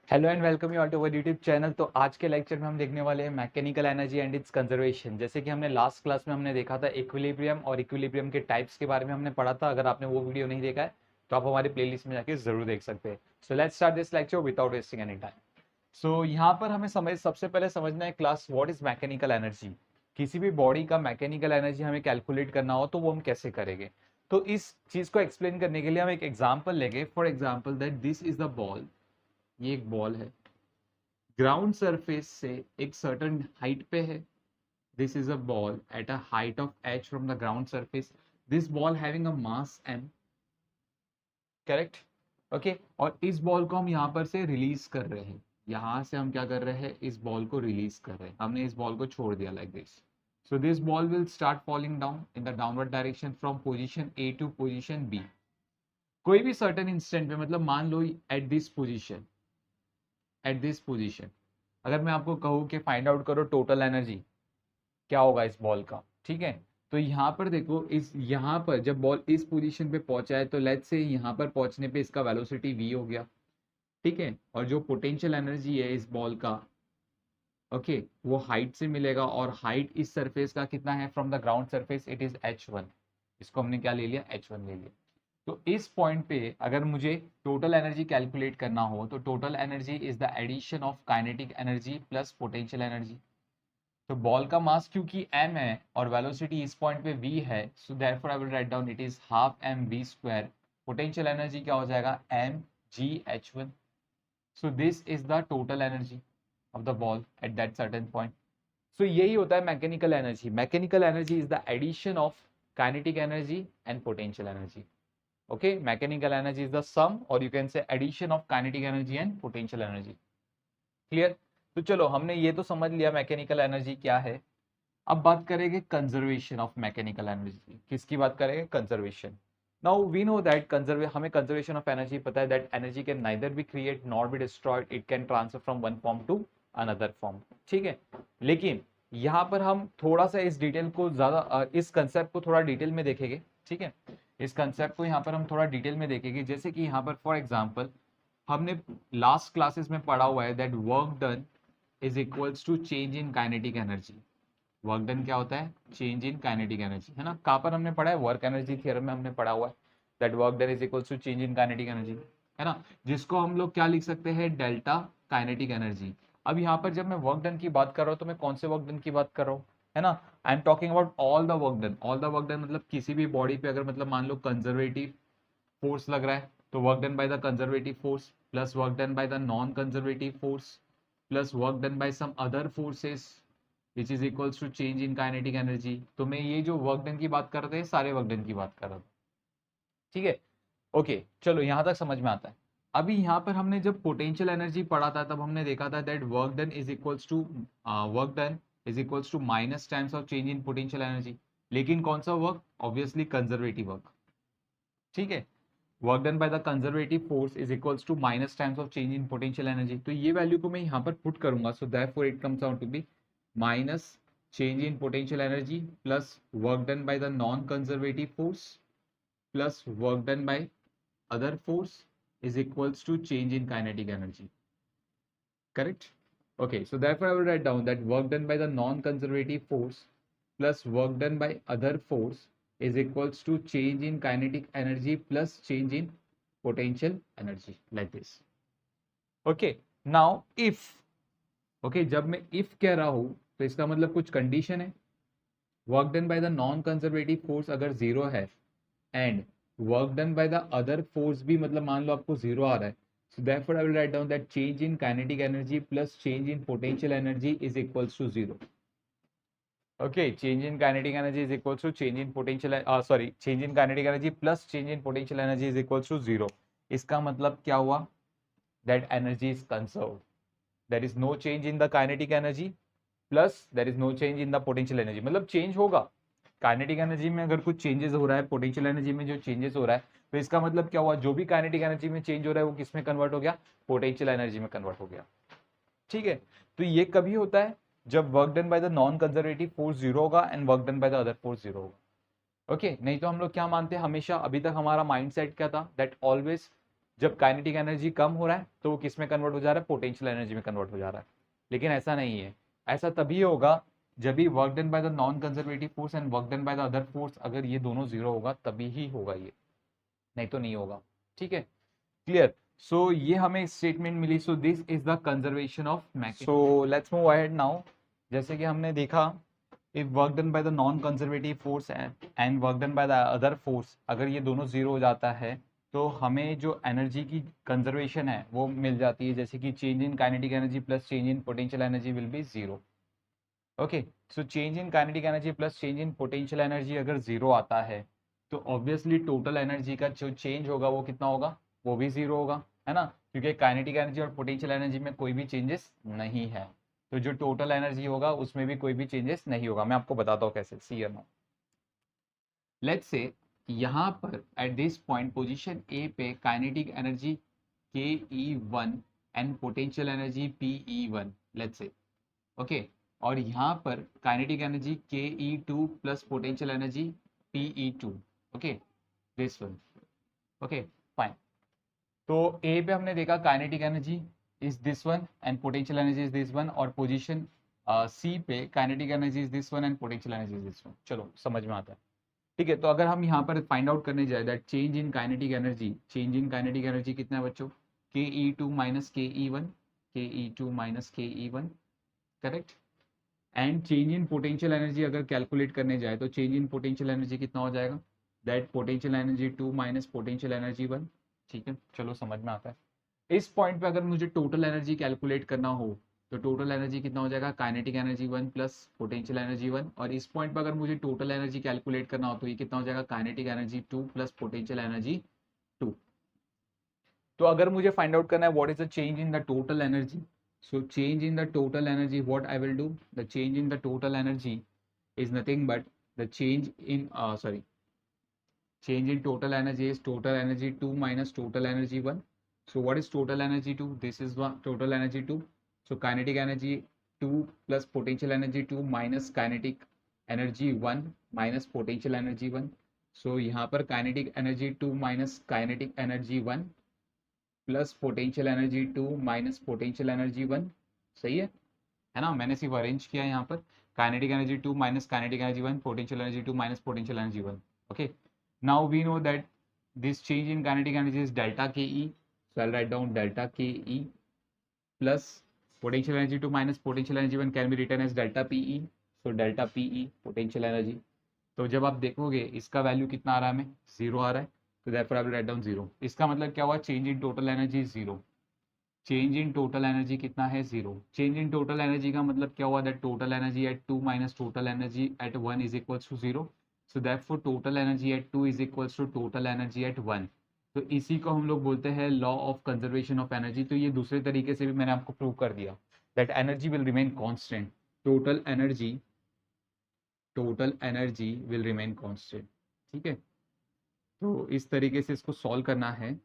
Hello and welcome you all to our YouTube channel. तो आज के लेक्चर में हम देखने वाले हैं mechanical energy and its conservation. जैसे कि हमने लास्ट क्लास में हमने देखा था इक्विलिब्रियम और इक्विलिब्रियम के टाइप्स के बारे में हमने पढ़ा था। अगर आपने वो वीडियो नहीं देखा है तो आप हमारे प्लेलिस्ट में जाके जरूर देख सकते हैं। So let's start this lecture without wasting any time. So यहाँ पर हमें सबसे पहले समझना है class what is mechanical energy. किसी भी बॉडी का मैकेनिकल एनर्जी हमें कैलकुलेट करना हो तो वो हम कैसे करेंगे। तो इस चीज को एक्सप्लेन करने के लिए हम एक एग्जाम्पल लेंगे। For example that this is the ball. ये एक बॉल है, ग्राउंड सरफेस से एक सर्टन हाइट पे है। This is a ball at a height of h from the ground surface. This ball having a mass m, correct. Okay, और इस ball को हम यहाँ पर से रिलीज कर रहे हैं। यहाँ से हम क्या कर रहे हैं, इस बॉल को रिलीज कर रहे हैं। हमने इस बॉल को छोड़ दिया like this. So this ball will start falling down in the downward direction from position a to position b। कोई भी सर्टन इंस्टेंट पे, मतलब मान लो एट दिस पोजिशन अगर मैं आपको कहूँ कि फाइंड आउट करो टोटल एनर्जी, क्या होगा इस बॉल का। ठीक है, तो यहाँ पर देखो, इस यहाँ पर जब बॉल इस पोजीशन पे पहुंचा है तो लेट्स से यहाँ पर पहुंचने पे इसका वेलोसिटी v हो गया। ठीक है, और जो पोटेंशियल एनर्जी है इस बॉल का, ओके, वो हाइट से मिलेगा। और हाइट इस सरफेस का कितना है, from the ground surface it is h1। इसको हमने क्या ले लिया, h1 ले लिया। तो इस पॉइंट पे अगर मुझे टोटल एनर्जी कैलकुलेट करना हो तो total energy is the addition of kinetic energy plus potential energy. तो बॉल का मास क्योंकि m है और वेलोसिटी इस पॉइंट पे v है, so therefore I will write down it is half m v square. Potential energy क्या हो जाएगा, m g h1। So this is the total energy of the ball at that certain point. So यही होता है mechanical energy. Mechanical energy is the addition of kinetic energy and potential energy. Okay, mechanical energy is the sum और you can say addition of kinetic energy and potential energy. Clear. तो चलो, हमने ये तो समझ लिया मैकेनिकल एनर्जी क्या है। अब बात करेंगे कंजर्वेशन ऑफ मैकेनिकल एनर्जी। किसकी बात करेंगे, conservation. Now we know that हमें कंजर्वेशन ऑफ एनर्जी पता है that energy can neither be create nor be destroyed, it can transfer from one form to another form. ठीक है, लेकिन यहाँ पर हम थोड़ा सा इस डिटेल को ज्यादा इस कंसेप्ट को थोड़ा डिटेल में देखेंगे। ठीक है, इस कंसेप्ट को यहाँ पर हम थोड़ा डिटेल में देखेंगे। जैसे कि यहाँ पर फॉर एग्जाम्पल हमने लास्ट क्लासेस में पढ़ा हुआ है that work done is equals to change in kinetic energy. Work done क्या होता है, चेंज इन काइनेटिक एनर्जी, है ना। कहाँ पर हमने पढ़ा है, वर्क एनर्जी थ्योरम में हमने पढ़ा हुआ है that work done is equals to change in kinetic energy, है ना। जिसको हम लोग क्या लिख सकते हैं, डेल्टा काइनेटिक एनर्जी। अब यहाँ पर जब मैं वर्क डन की बात कर रहा हूँ तो मैं कौन से वर्क डन की बात कर रहा हूँ, है ना। आई am talking about all the work done. All the work done मतलब किसी भी बॉडी पे अगर मतलब मान लो कंजर्वेटिव फोर्स लग रहा है तो work done by the conservative force plus work done by the non conservative force plus work done by some other forces which is equals to change in kinetic energy. तो मैं ये जो work done की बात कर रहे थे सारे वर्क डन की बात कर रहा था। ठीक है, ओके, चलो यहाँ तक समझ में आता है। अभी यहाँ पर हमने जब पोटेंशियल एनर्जी पढ़ा था तब हमने देखा था that work done is equals to minus times of change in potential energy. लेकिन कौन सा वर्क, ऑब्वियसली कंजर्वेटिव वर्क। ठीक है, work done by the conservative force is equals to minus times of change in potential energy. तो ये value को मैं यहाँ पर पुट करूंगा, so therefore it comes out to be minus change in potential energy plus work done by the non conservative force plus work done by other force is equals to change in kinetic energy, correct. Okay, so therefore I will write down that work done by the non-conservative force plus work done by other force is equals to change in kinetic energy plus change in potential energy, like this. Okay, now if, okay, जब मैं if कह रहा हूं तो इसका मतलब कुछ condition है। Work done by the non conservative force अगर जीरो है and work done by the other force भी मतलब मान लो आपको जीरो आ रहा है, so therefore I will write down that change in kinetic energy plus change in potential energy is equals to zero. Okay, change in kinetic energy is equals to change in potential change in kinetic energy plus change in potential energy is equals to zero. इसका मतलब क्या हुआ, that energy is conserved, there is no change in the kinetic energy plus there is no change in the potential energy। मतलब change होगा kinetic energy में, अगर कुछ changes हो रहा है पोटेंशियल एनर्जी में जो चेंजेस हो रहा है, तो इसका मतलब क्या हुआ, जो भी काइनेटिक एनर्जी में चेंज हो रहा है वो किस में कन्वर्ट हो गया, पोटेंशियल एनर्जी में कन्वर्ट हो गया। ठीक है, तो ये कभी होता है जब work done by the non conservative force zero होगा and work done by the other force zero होगा। ओके, नहीं तो हम लोग क्या मानते हैं हमेशा, अभी तक हमारा माइंडसेट क्या था, दैट ऑलवेज जब काइनेटिक एनर्जी कम हो रहा है तो वो किस में कन्वर्ट हो जा रहा है, पोटेंशियल एनर्जी में कन्वर्ट हो जा रहा है। लेकिन ऐसा नहीं है, ऐसा तभी होगा जब भी work done by the non conservative force and work done by the other force, अगर ये दोनों जीरो होगा तभी ही होगा ये, नहीं तो नहीं होगा। ठीक है, क्लियर। सो ये हमें स्टेटमेंट मिली, so this is the conservation of mechanical. So let's move ahead now. जैसे कि हमने देखा, if work done by the non conservative force and work done by the other force, अगर ये दोनों जीरो हो जाता है तो हमें जो एनर्जी की कंजर्वेशन है वो मिल जाती है, जैसे कि change in kinetic energy plus change in potential energy will B zero. Okay, so change in kinetic energy plus change in potential energy अगर जीरो आता है तो ऑब्वियसली टोटल एनर्जी का जो चेंज होगा वो कितना होगा, वो भी जीरो होगा, है ना, क्योंकि काइनेटिक एनर्जी और पोटेंशियल एनर्जी में कोई भी चेंजेस नहीं है। तो जो टोटल एनर्जी होगा उसमें भी कोई भी चेंजेस नहीं होगा। मैं आपको बताता हूँ कैसे, सी या नो। लेट्स से यहाँ पर at this point position A पे kinetic energy K E one and potential energy P E one, let's say, okay. और यहाँ पर kinetic energy K E two plus potential energy P E two, okay, this one, okay, fine. तो A पे हमने देखा kinetic energy is this one and potential energy is this one, और position C पे kinetic energy is this one and potential energy is this one. चलो समझ में आता है, ठीक है। तो अगर हम यहाँ पर फाइंड आउट करने जाए that change in kinetic energy, change in kinetic energy कितना है बच्चों, के ई टू माइनस के ई वन, के ई टू माइनस के E one, correct. And change in potential energy अगर कैलकुलेट करने जाए तो चेंज इन पोटेंशियल एनर्जी कितना हो जाएगा, that potential energy two minus potential energy one. ठीक है, चलो समझ में आता है। इस पॉइंट पे अगर मुझे टोटल एनर्जी कैलकुलेट करना हो तो टोटल एनर्जी कितना हो जाएगा, kinetic energy one plus potential energy one. और इस पॉइंट पे अगर मुझे टोटल एनर्जी कैलकुलेट करना हो तो ये कितना हो जाएगा, kinetic energy two plus potential energy two. तो अगर मुझे फाइंड आउट करना है what is the change in the total energy, so change in the total energy, what I will do, the change in the total energy is nothing but the change in sorry, change in total energy is total energy 2 minus total energy 1. So what is total energy 2, this is one total energy 2. So kinetic energy 2 plus potential energy 2 minus kinetic energy 1 minus potential energy 1. So यहाँ पर kinetic energy 2 minus kinetic energy 1 plus potential energy 2 minus potential energy 1, सही है ना। मैंने सिर्फ arrange किया यहाँ पर, kinetic energy 2 minus kinetic energy 1, potential energy 2 minus potential energy 1, okay. Now we know that this change in kinetic energy is delta K E, so I write down delta K E plus potential energy 2 minus potential energy 1 can be written as delta P E, so delta P E potential energy. तो जब आप देखोगे इसका value कितना आ रहा है, हमें zero आ रहा है, तो therefore I will write down zero. इसका मतलब क्या हुआ, change in total energy zero, change in total energy कितना है, zero. Change in total energy का मतलब क्या हुआ, that total energy at 2 minus total energy at 1 is equals to zero. So therefore total energy at 2 is equals to total energy at 1। तो इसी को हम लोग बोलते हैं law of conservation of energy. तो ये दूसरे तरीके से भी मैंने आपको प्रूव कर दिया that energy will remain constant, total energy will remain constant, ठीक है। तो इस तरीके से इसको सॉल्व करना है।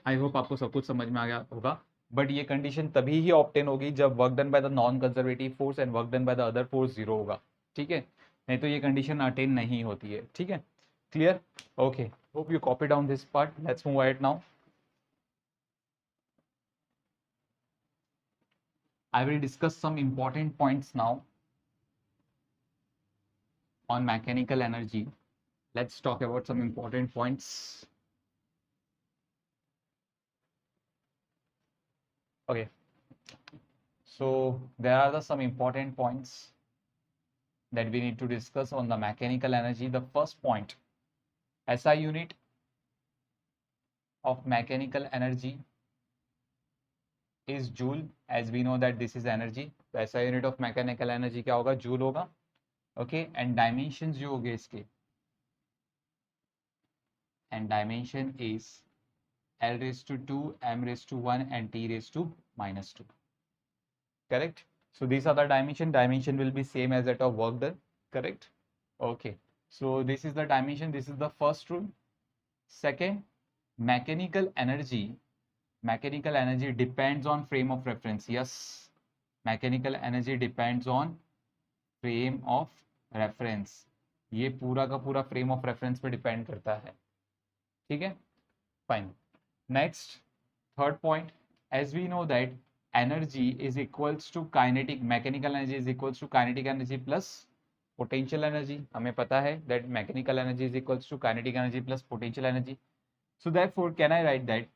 आई होप आपको सब कुछ समझ में आ गया होगा। बट ये कंडीशन तभी ही ऑब्टेन होगी जब work done by the non conservative force and work done by the other force zero होगा, ठीक है, नहीं तो ये कंडीशन अटेन नहीं होती है, ठीक है, clear, okay. Hope you copy down this part, let's move ahead now. I will discuss some important points now on mechanical energy. Let's talk about some important points. Okay, so there are some important points that we need to discuss on the mechanical energy. The first point, SI unit of mechanical energy is joule, as we know that this is energy. तो SI unit of mechanical energy क्या होगा, joule होगा, okay, and dimensions जो होंगे इसके, and dimension is L raised to 2, M raised to 1 and T raised to minus 2, correct. So these are the dimension will be same as that of work done, correct, okay. So this is the dimension, this is the first rule. Second, mechanical energy depends on frame of reference. Yes, mechanical energy depends on frame of reference. ये पूरा का पूरा frame of reference पे depend करता है, ठीक है, fine. Next, third point, as we know that energy is equals to kinetic, mechanical energy is equals to kinetic energy plus potential energy. हमें पता है that mechanical energy is equals to kinetic energy plus potential energy. So therefore, can I write that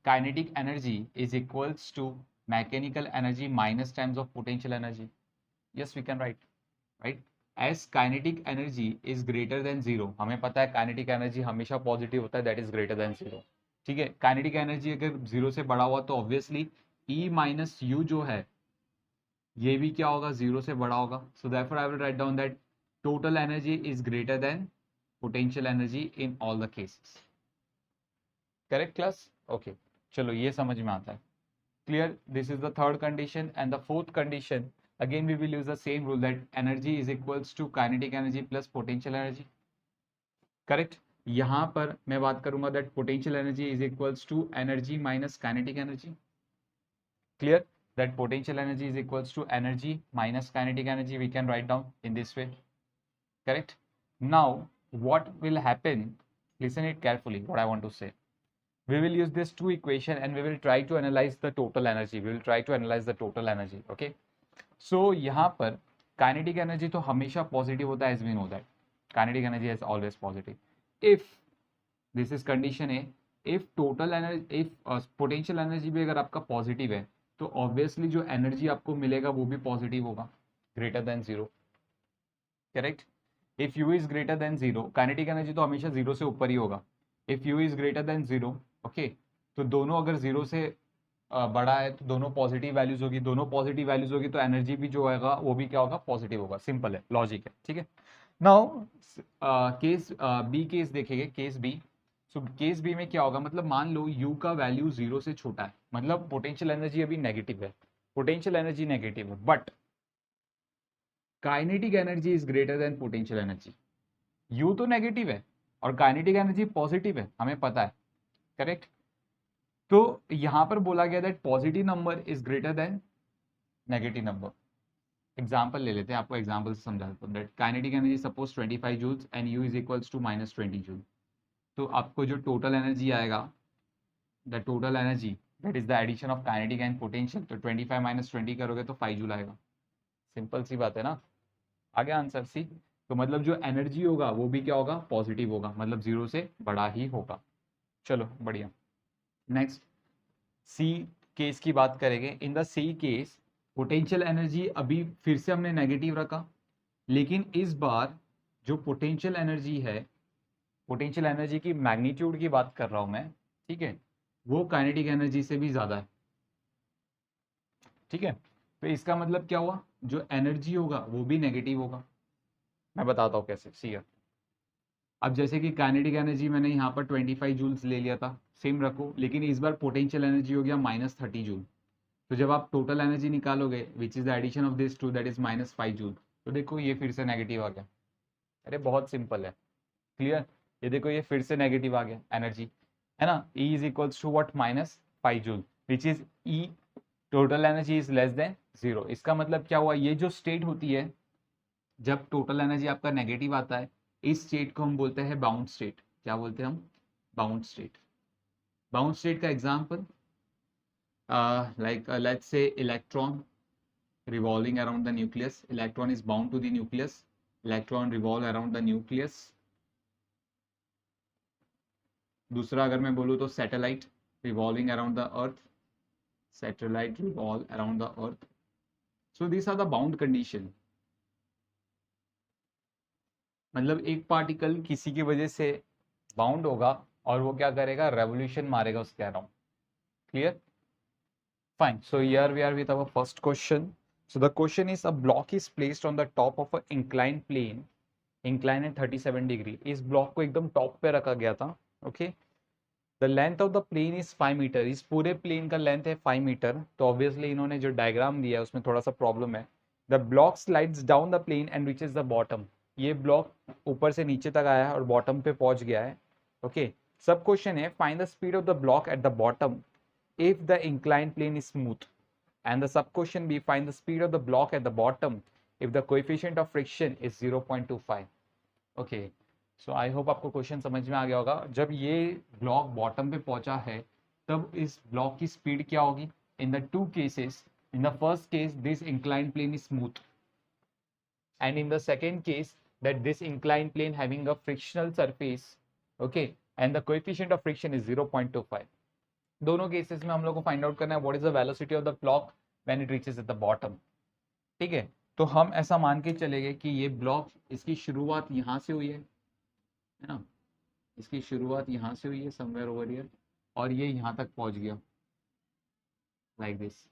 kinetic energy is equals to mechanical energy minus times of potential energy? Yes, we can write, right? As kinetic energy is greater than zero, हमें पता है kinetic energy हमेशा positive होता है, that is greater than zero. ठीक है, kinetic energy अगर zero से बड़ा हुआ तो ऑब्वियसली E माइनस यू जो है ये भी क्या होगा, जीरो से बड़ा होगा. So therefore I will write down that total energy is greater than potential energy in all the cases. Correct class? Okay, चलो ये समझ में आता है. Clear? This is the third condition. And the fourth condition, again we will use the same rule that energy is equals to kinetic energy plus potential energy. Correct? यहां पर मैं बात करूंगा that potential energy is equals to energy minus kinetic energy. Clear? That potential energy is equals to energy minus kinetic energy. We can write down in this way. Correct? Now, what will happen? Listen it carefully. What I want to say. We will use this two equation and we will try to analyze the total energy. We will try to analyze the total energy. Okay? So यहाँ पर kinetic energy तो हमेशा positive होता है, as we know that. Kinetic energy is always positive. If this is condition A, if total energy, if potential energy भी अगर आपका positive है, तो ऑब्वियसली जो एनर्जी आपको मिलेगा वो भी पॉजिटिव होगा, greater than zero. Correct? If you is greater than zero, kinetic energy तो हमेशा जीरो से ऊपर ही होगा. If you is greater than zero, okay, तो दोनों अगर जीरो से बड़ा है तो दोनों पॉजिटिव वैल्यूज होगी, दोनों पॉजिटिव वैल्यूज होगी तो एनर्जी भी जो होगा वो भी क्या होगा, पॉजिटिव होगा. सिंपल है, लॉजिक है. ठीक है. नाउ केस बी केस देखेंगे, case B. So case B में क्या होगा, मतलब मान लो u का वैल्यू जीरो से छोटा है, मतलब पोटेंशियल एनर्जी अभी नेगेटिव है, पोटेंशियल एनर्जी नेगेटिव है, but kinetic energy is greater than potential energy. u तो नेगेटिव है और काइनेटिक एनर्जी पॉजिटिव है, हमें पता है. करेक्ट? तो यहां पर बोला गया that positive number is greater than negative number. Example ले लेते हैं, आपको एग्जाम्पल से समझा देता हूँ. That kinetic energy suppose 25 joules and u is equals to minus 20 joule. तो आपको जो टोटल एनर्जी आएगा, the total energy that is the addition of kinetic and potential, तो 25 माइनस 20 करोगे तो 5 जूल आएगा. सिंपल सी बात है ना. आगे आंसर सी. तो मतलब जो एनर्जी होगा वो भी क्या होगा, पॉजिटिव होगा, मतलब जीरो से बड़ा ही होगा. चलो बढ़िया. नेक्स्ट सी केस की बात करेंगे. In the C case potential energy अभी फिर से हमने नेगेटिव रखा, लेकिन इस बार जो पोटेंशियल एनर्जी है, पोटेंशियल एनर्जी की मैग्नीट्यूड की बात कर रहा हूं मैं, ठीक है, वो काइनेटिक एनर्जी से भी ज्यादा है. ठीक है. तो इसका मतलब क्या हुआ, जो एनर्जी होगा वो भी नेगेटिव होगा. मैं बताता हूँ कैसे. सी अब जैसे कि काइनेटिक एनर्जी मैंने यहाँ पर 25 जूल्स ले लिया था, सेम रखो, लेकिन इस बार पोटेंशियल एनर्जी हो गया माइनस 30 जूल. तो जब आप टोटल एनर्जी निकालोगे which is the addition of this two, that is minus 5 joule, तो देखो ये फिर से नेगेटिव आ गया. अरे बहुत सिंपल है. क्लियर? ये देखो ये फिर से नेगेटिव आ गया एनर्जी, है ना. E is equals to what, minus 5 joule, which is E total energy is less than zero. इसका मतलब क्या हुआ, ये जो स्टेट होती है जब टोटल एनर्जी आपका नेगेटिव आता है, इस स्टेट को हम बोलते हैं बाउंड स्टेट. क्या बोलते हैं हम, बाउंड स्टेट. बाउंड स्टेट का example like let's say electron revolving around the nucleus, electron is bound to the nucleus, electron revolve around the nucleus. दूसरा अगर मैं बोलूँ तो satellite revolving around the earth, satellite revolve around the earth. So these are the bound condition. मतलब एक particle किसी की वजह से बाउंड होगा और वो क्या करेगा, रेवोल्यूशन मारेगा उसके around. Clear? Fine. So here we are with our first question. So the question is, a block is placed on the top of an inclined plane, inclined at 37 degree. इस block को एकदम top पे रखा गया था. Okay. The length of the plane is 5 metre. इस पूरे plane का लेंथ है 5 मीटर. तो ऑब्वियसली इन्होंने जो डायग्राम दिया है उसमें थोड़ा सा प्रॉब्लम है. The block slides down the plane and reaches the bottom. ये ब्लॉक ऊपर से नीचे तक आया है और बॉटम पे पहुंच गया है. ओके. सब क्वेश्चन है, find the speed of the block at the bottom if the inclined plane is smooth, and the sub question B, find the speed of the block at the bottom if the coefficient of friction is 0.25. okay, so I hope आपको question समझ में आ गया होगा। जब ये block bottom पे पहुंचा है तब इस ब्लॉक की स्पीड क्या होगी? In the two cases, in the first case this inclined plane is smooth, and in the second case that this inclined plane having a frictional surface, okay, and the coefficient of friction is 0.25. दोनों cases में हम लोग को find out करना है what is the velocity of the block when it reaches at the bottom. ठीक है, तो हम ऐसा मान के चलेंगे कि ये ब्लॉक, इसकी शुरुआत यहाँ से हुई है ना, इसकी शुरुआत यहाँ से हुई है समवेयर ओवर हियर, और ये यहाँ तक पहुँच गया लाइक दिस।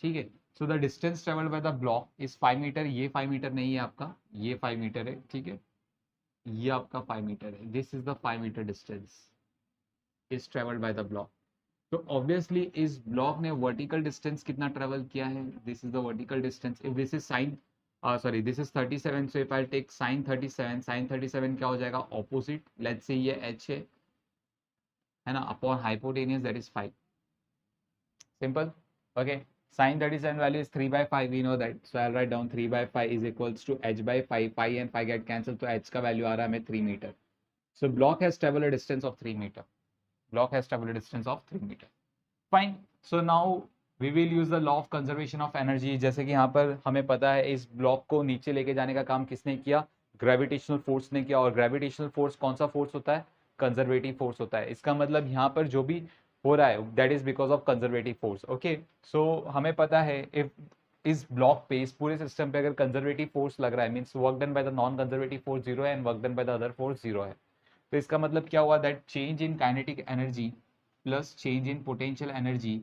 ठीक है, so the distance travelled by the block is 5 metre. ये 5 मीटर नहीं है आपका, ये 5 मीटर है। ठीक है, ये आपका 5 मीटर है। This is the 5 metre distance is travelled by the block. तो ऑब्वियसली इस ब्लॉक ने वर्टिकल डिस्टेंस कितना ट्रेवल किया है? This is the vertical distance. If this is sine sorry this is 37, so if I take sine 37, sine 37 क्या हो जाएगा? Opposite, let's say ये एच है ना, upon hypotenuse that is 5। Simple, okay. Sin 37 value is 3 by 5, we know that, so I'll write down 3 by 5 is equals to h by 5, pi and pi get cancelled, तो h का value आ रहा है हमें 3 metre. So block has traveled a distance of 3 meter. Block has traveled a distance of 3 meter. Fine. So now we will use the law of conservation of energy। जैसे कि यहाँ पर हमें पता है इस ब्लॉक को नीचे लेके जाने का काम किसने किया? ग्रेविटेशनल फोर्स ने किया। और ग्रेविटेशनल फोर्स कौन सा फोर्स होता है? कंजर्वेटिव फोर्स होता है। इसका मतलब यहाँ पर जो भी हो रहा है that is because of conservative force. Okay, so हमें पता है इफ इस ब्लॉक पे, इस पूरे सिस्टम पे अगर कंजर्वेटिव फोर्स लग रहा है means work done by the non conservative force 0 है and work done by the other force 0 है। तो इसका मतलब क्या हुआ? That change in kinetic energy plus change in potential energy,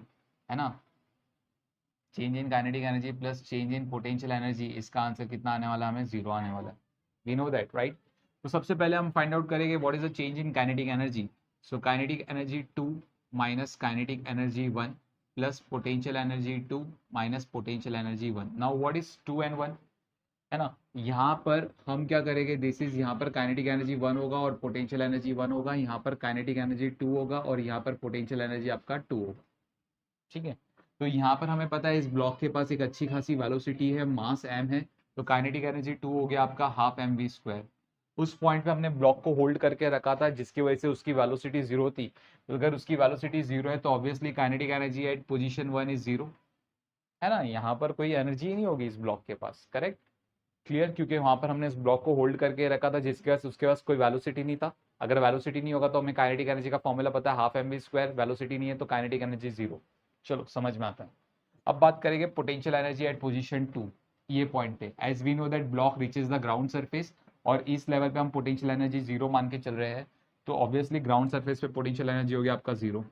है ना, change in kinetic energy plus change in potential energy, इसका आंसर कितना आने वाला? हमें 0 आने वाला है। We know that right. तो सबसे पहले हम फाइंड आउट करेंगे what is the change in kinetic energy. So kinetic energy 2 minus kinetic energy 1 plus potential energy 2 minus potential energy 1। Now what is 2 and 1, है ना। यहाँ पर हम क्या करेंगे? दिस इज, यहाँ पर काइनेटिक एनर्जी 1 होगा और पोटेंशियल एनर्जी 1 होगा, यहाँ पर काइनेटिक एनर्जी 2 होगा और यहाँ पर पोटेंशियल एनर्जी आपका 2 होगा। ठीक है, तो यहाँ पर हमें पता है इस ब्लॉक के पास एक अच्छी खासी वेलोसिटी है, मास m है, तो काइनेटिक एनर्जी 2 हो गया आपका हाफ mv²। उस पॉइंट पे हमने ब्लॉक को होल्ड करके रखा था जिसकी वजह से उसकी वेलोसिटी 0 थी। तो अगर उसकी वेलोसिटी 0 है तो obviously kinetic energy at position 1 is 0, है ना। यहाँ पर कोई एनर्जी ही नहीं होगी इस ब्लॉक के पास, करेक्ट, क्लियर, क्योंकि वहां पर हमने इस ब्लॉक को होल्ड करके रखा था जिसके पास, उसके पास कोई वेलोसिटी नहीं था। अगर वेलोसिटी नहीं होगा तो हमें काइनेटिक एनर्जी का फॉर्मूला पता है हाफ mv², वेलोसिटी नहीं है तो काइनेटिक एनर्जी 0। चलो समझ में आता है। अब बात करेंगे पोटेंशियल एनर्जी एट पोजीशन 2, ये पॉइंट पे। As we know that block reaches the ground surface और इस लेवल पे हम पोटेंशियल एनर्जी 0 मान के चल रहे हैं, तो ऑब्वियसली ग्राउंड सरफेस पे पोटेंशियल एनर्जी हो गया आपका 0,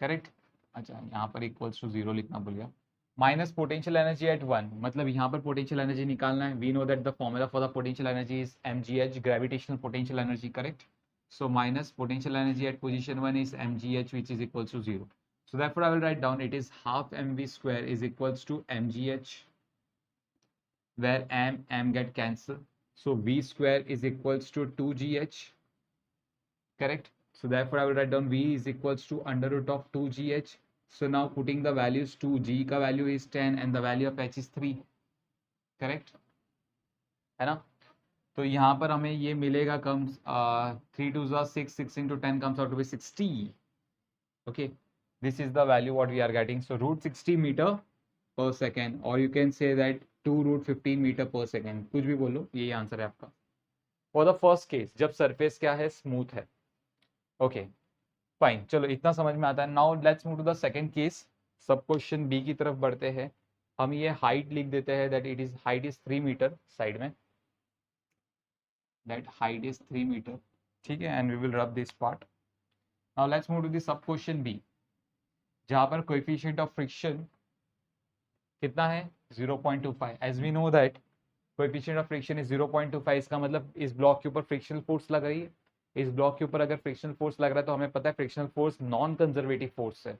करेक्ट। अच्छा, यहाँ पर इक्वल्स टू 0 लिखना भूल गया। माइनस पोटेंशियल एनर्जी एट 1, मतलब यहाँ पर पोटेंशियल एनर्जी निकालना है। We know that the formula for the potential energy is mgh, gravitational potential energy, correct. So minus potential energy at position 1 is mgh, which is equals to 0. So therefore I will write down it is half mv² is equals to mgh, where m get cancelled. So v² is equals to 2gh, correct. So therefore I will write down v is equals to under root of 2gh. So now putting the values, 2g का value is 10 and the value of h is 3, correct, है ना। तो यहाँ पर हमें ये मिलेगा कम 3 2 6, 6 into 10 comes out to be 60. Okay, this is the value what we are getting. So root 60 meter per second, or you can say that 2 root 15 meter per second, कुछ भी बोलो, यही आंसर है आपका फॉर द फर्स्ट केस जब surface क्या है? Smooth है। ओके फाइन, चलो इतना समझ में आता है। Now let's move to the second case. Sub question B की तरफ बढ़ते हैं। हम ये हाइट लिख देते हैं that it is, height is 3 metre side में, दैट हाइट इज 3 मीटर, ठीक है, and we will rub this part. Now let's move to the sub question B, जहां पर कोएफिशिएंट ऑफ फ्रिक्शन कितना है? 0.25। As we know that coefficient of friction is 0.25, इसका मतलब इस ब्लॉक के ऊपर फ्रिक्शनल फोर्स लग रही है। इस ब्लॉक के ऊपर अगर फ्रिक्शनल फोर्स लग रहा है तो हमें पता है frictional force non conservative force है।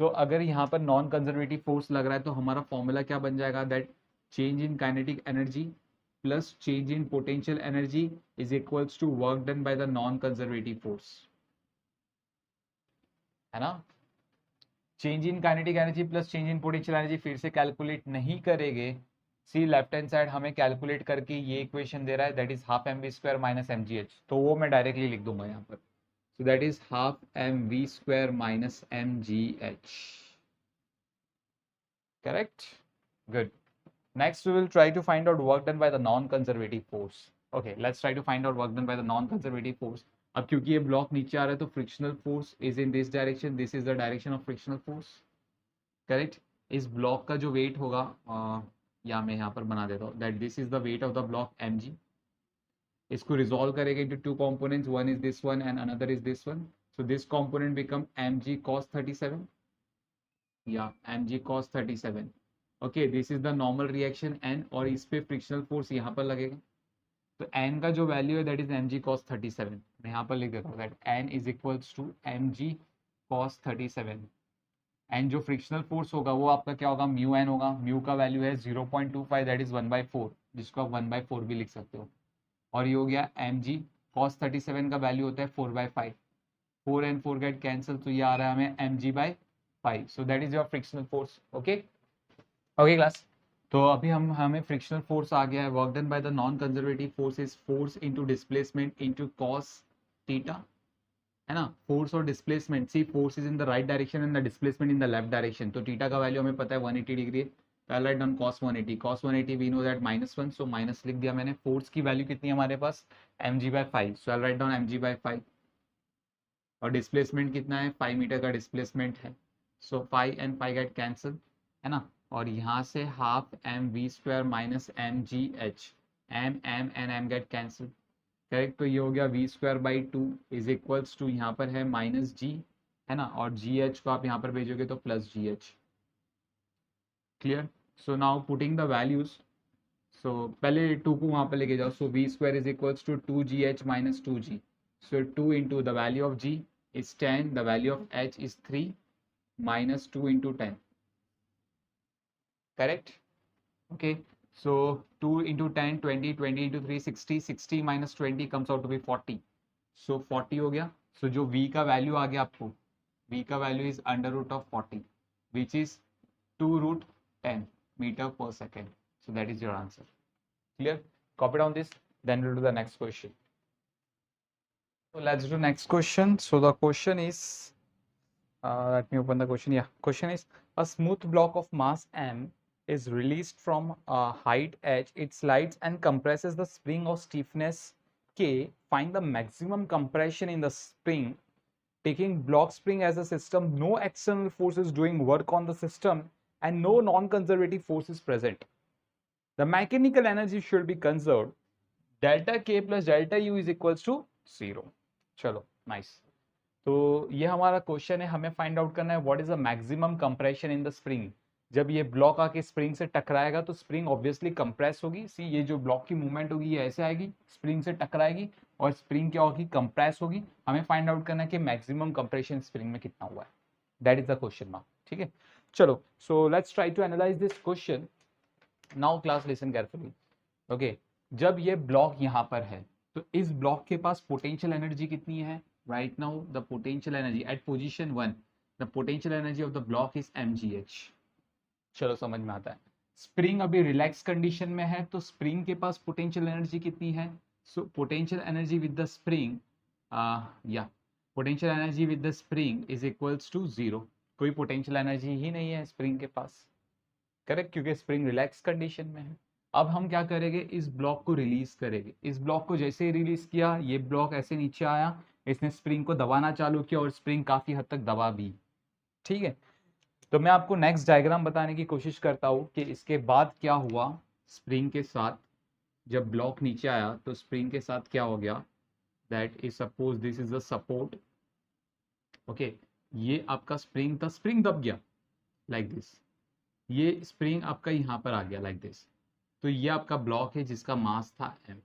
तो अगर यहाँ पर नॉन कंजर्वेटिव फोर्स लग रहा है तो हमारा फॉर्मूला क्या बन जाएगा? That change in kinetic energy plus change in potential energy is equals to work done by the non conservative force, है ना। Change in kinetic energy plus change in potential energy फिर से कैलकुलेट नहीं करेंगे see left hand side हमें calculate करके ये equation दे रहा है, that is half M V square minus M G H, तो वो मैं डायरेक्टली लिख दूंगा यहाँ पर. सो that is half M V square minus M G H. Correct. Good. Next, we will try to find out work done by the non-conservative force. Okay, let's try to find out work done by the non-conservative force. अब क्योंकि ये block नीचे आ रहा है तो frictional force is in this direction, this is the direction of frictional force. Correct. इस block का जो वेट होगा, या मैं यहाँ पर बना देता हूँ that this is the weight of the block mg. इसको रिजॉल्व करेंगे into two components, one is this one and another is this one. So this component become mg cos 37. Yeah, mg cos 37. Okay, this is the normal reaction n, और इस पे frictional force यहाँ पर लगेगा. तो n का जो value है दैट इज mg cos 37. मैं यहाँ पर लिख देता हूँ that n is equals to mg cos 37. And जो फ्रिक्शनल फोर्स होगा वो आपका क्या होगा, म्यू एन होगा. म्यू का वैल्यू है 0.25, दैट इज 1/4, जिसको आप 1/4 भी लिख सकते हो. और ये हो गया mg cos 37 का वैल्यू होता है 4/5. 4 and 4 गेट कैंसिल, तो ये आ रहा है हमें mg/5. So that is your frictional force. Okay okay class. तो अभी हमें फ्रिक्शनल फोर्स आ गया है. Work done by the non conservative force is force into displacement into cos theta, है ना. फोर्स और displacement, see force is in the right direction and the displacement in the left direction. तो theta का value हमें पता है 180 degree है. तो I write down cos 180. cos 180 we know that -1, so minus लिख दिया मैंने. फोर्स की वैल्यू कितनी है हमारे पास, mg/5. So I write down mg/5. और डिस्प्लेसमेंट कितना है, 5 मीटर का डिस्प्लेसमेंट है. सो 5 and 5 गेट कैंसिल, है ना. और यहाँ से half M V square minus M G H, M M and M get cancel. Correct. तो ये हो गया V square by 2 is equals to, यहाँ पर है माइनस जी, है ना. और जी एच को आप यहाँ पर भेजोगे तो plus g h. Clear. So now putting the values. So पहले 2 को वहाँ पर लेके जाओ. So v square is equals to 2gh minus 2g. So 2 into the value of g is 10, the value of h is 3, minus 2 into 10. Correct. Okay, so 2 into 10 20, 20 into 3 60, 60 minus 20 comes out to be 40. So 40 हो गया. So जो v का value आ गया आपको, v का value is under root of 40 which is 2√10 meter per second. So that is your answer. Clear. Copy down this, then we'll do the next question. So let's do next question. So the question is, let me open the question. Yeah, question is, a smooth block of mass m is released from a height h. It slides and compresses the spring of stiffness k. Find the maximum compression in the spring. Taking block spring as a system, no external force is doing work on the system and no non-conservative force is present. The mechanical energy should be conserved. Delta k plus delta u is equals to 0. चलो nice. तो ये हमारा question है. हमें find out करना है what is the maximum compression in the spring. जब ये ब्लॉक आके स्प्रिंग से टकराएगा तो स्प्रिंग ऑब्वियसली कंप्रेस होगी. सी ये जो ब्लॉक की मूवमेंट होगी ये ऐसे आएगी, स्प्रिंग से टकराएगी और स्प्रिंग क्या होगी, कंप्रेस होगी. हमें फाइंड आउट करना है कि मैक्सिमम कंप्रेशन स्प्रिंग में कितना हुआ है. That is the question mark. ठीक है. चलो, so let's try to analyse this question. Now class listen carefully. Okay, जब ये ब्लॉक यहाँ पर है तो इस ब्लॉक के पास पोटेंशियल एनर्जी कितनी है. Right now the potential energy at position 1, the potential energy of the block is mgh. चलो समझ में आता है. स्प्रिंग अभी रिलैक्स कंडीशन में है तो स्प्रिंग के पास पोटेंशियल एनर्जी कितनी है. So potential energy with the spring, या potential energy with the spring is equals to 0. कोई पोटेंशियल एनर्जी ही नहीं है स्प्रिंग के पास. करेक्ट, क्योंकि स्प्रिंग रिलैक्स कंडीशन में है. अब हम क्या करेंगे, इस ब्लॉक को रिलीज करेंगे. इस ब्लॉक को जैसे ही रिलीज किया, ये ब्लॉक ऐसे नीचे आया, इसने स्प्रिंग को दबाना चालू किया और स्प्रिंग काफी हद तक दबा भी. ठीक है. तो मैं आपको नेक्स्ट डायग्राम बताने की कोशिश करता हूं कि इसके बाद क्या हुआ स्प्रिंग के साथ. जब ब्लॉक नीचे आया तो स्प्रिंग के साथ क्या हो गया, that is suppose this is the support. Okay, ये आपका स्प्रिंग था, स्प्रिंग दब गया लाइक दिस. ये स्प्रिंग आपका यहाँ पर आ गया लाइक दिस. तो ये आपका ब्लॉक है जिसका मास था m.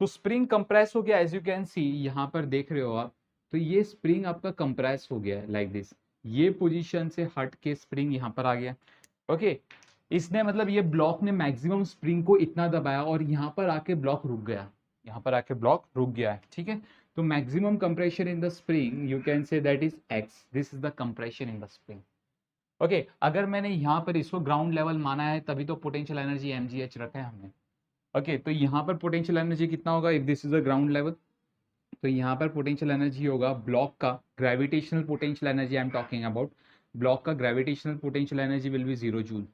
तो स्प्रिंग कंप्रेस हो गया, एज यू कैन सी यहाँ पर देख रहे हो आप. तो ये स्प्रिंग आपका कंप्रेस हो गया है लाइक दिस. ये पोजीशन से हट के स्प्रिंग यहाँ पर आ गया. ओके, इसने मतलब ये ब्लॉक ने मैक्सिमम स्प्रिंग को इतना दबाया और यहाँ पर आके ब्लॉक रुक गया. यहाँ पर आके ब्लॉक रुक गया है. ठीक है. तो maximum compression in the spring you can say that is x. This is the compression in the spring. Okay अगर मैंने यहाँ पर इसको ग्राउंड लेवल माना है तभी तो पोटेंशियल एनर्जी mgh रखा है हमने। ओके तो यहाँ पर पोटेंशियल एनर्जी कितना होगा if this is a ground level, तो यहाँ पर पोटेंशियल एनर्जी होगा ब्लॉक का gravitational potential energy I am talking about, block का gravitational potential energy will be 0 joule.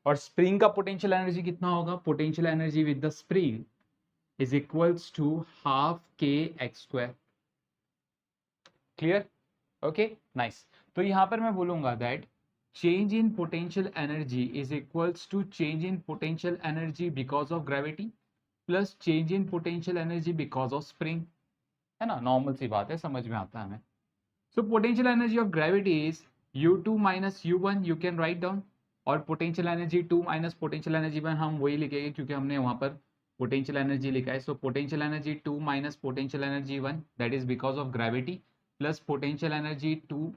और स्प्रिंग का पोटेंशियल एनर्जी कितना होगा, potential energy with the spring is equals to half k x square. Clear? Okay nice. तो यहाँ पर मैं बोलूंगा that change in potential energy is equals to change in potential energy because of gravity plus change in potential energy because of spring, है ना, normal सी बात है, समझ में आता है हमें। So potential energy of gravity is u2 minus u1 you can write down, और potential energy 2 minus potential energy 1 हम वही लिखेंगे क्योंकि हमने वहां पर पोटेंशियल एनर्जी लिखा है। So potential energy 2 minus potential energy 1 that is because of gravity plus potential energy 2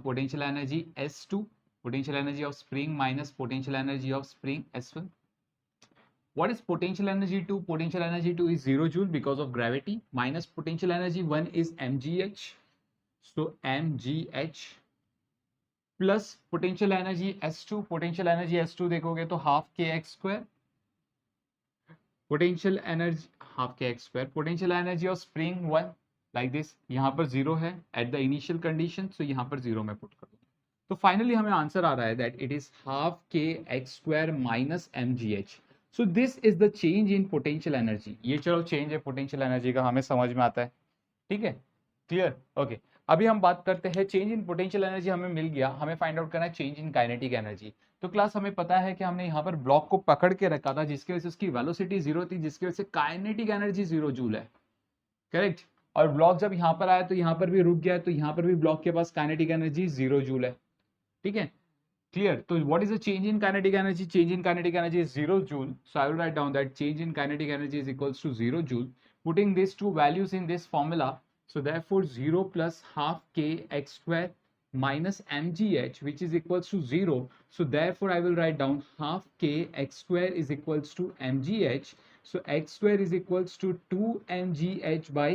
potential energy S2, potential energy of spring minus potential energy of spring S1. What is potential energy 2? Potential energy 2 is 0 joule because of gravity minus potential energy 1 is mgh. So mgh plus potential energy S2, potential energy S2 देखोगे तो half kx square, potential energy half kx square, potential energy of spring 1 like this, यहाँ पर 0 है at the initial condition, सो यहाँ पर 0 में put कर दो। तो फाइनली हमें आंसर आ रहा है that it is half k x square minus mgh। So this is the change in potential energy. ये चलो चेंज है पोटेंशियल एनर्जी का, हमें समझ में आता है, ठीक है, क्लियर? ओके अभी हम बात करते हैं चेंज इन पोटेंशियल एनर्जी हमें मिल गया, हमें फाइंड आउट करना है चेंज इन काइनेटिक एनर्जी। तो क्लास हमें पता है कि हमने यहाँ पर ब्लॉक को पकड़ के रखा था जिसकी वजह से उसकी वेलोसिटी 0 थी, जिसकी वजह से काइनेटिक एनर्जी 0 जूल है, करेक्ट। और ब्लॉक जब यहाँ पर आया तो यहाँ पर भी रुक गया, तो यहाँ पर भी ब्लॉक के पास काइनेटिक एनर्जी 0 जूल है, ठीक है, क्लियर? तो what is the change in kinetic energy? Change in kinetic energy is 0 joule, so I will write down that change in kinetic energy is equals to 0 joule, putting this two values in this formula, so therefore 0 plus half k x square minus mgh which is equals to 0, so therefore I will write down half k x square is equals to mgh, so x square is equals to 2 mgh by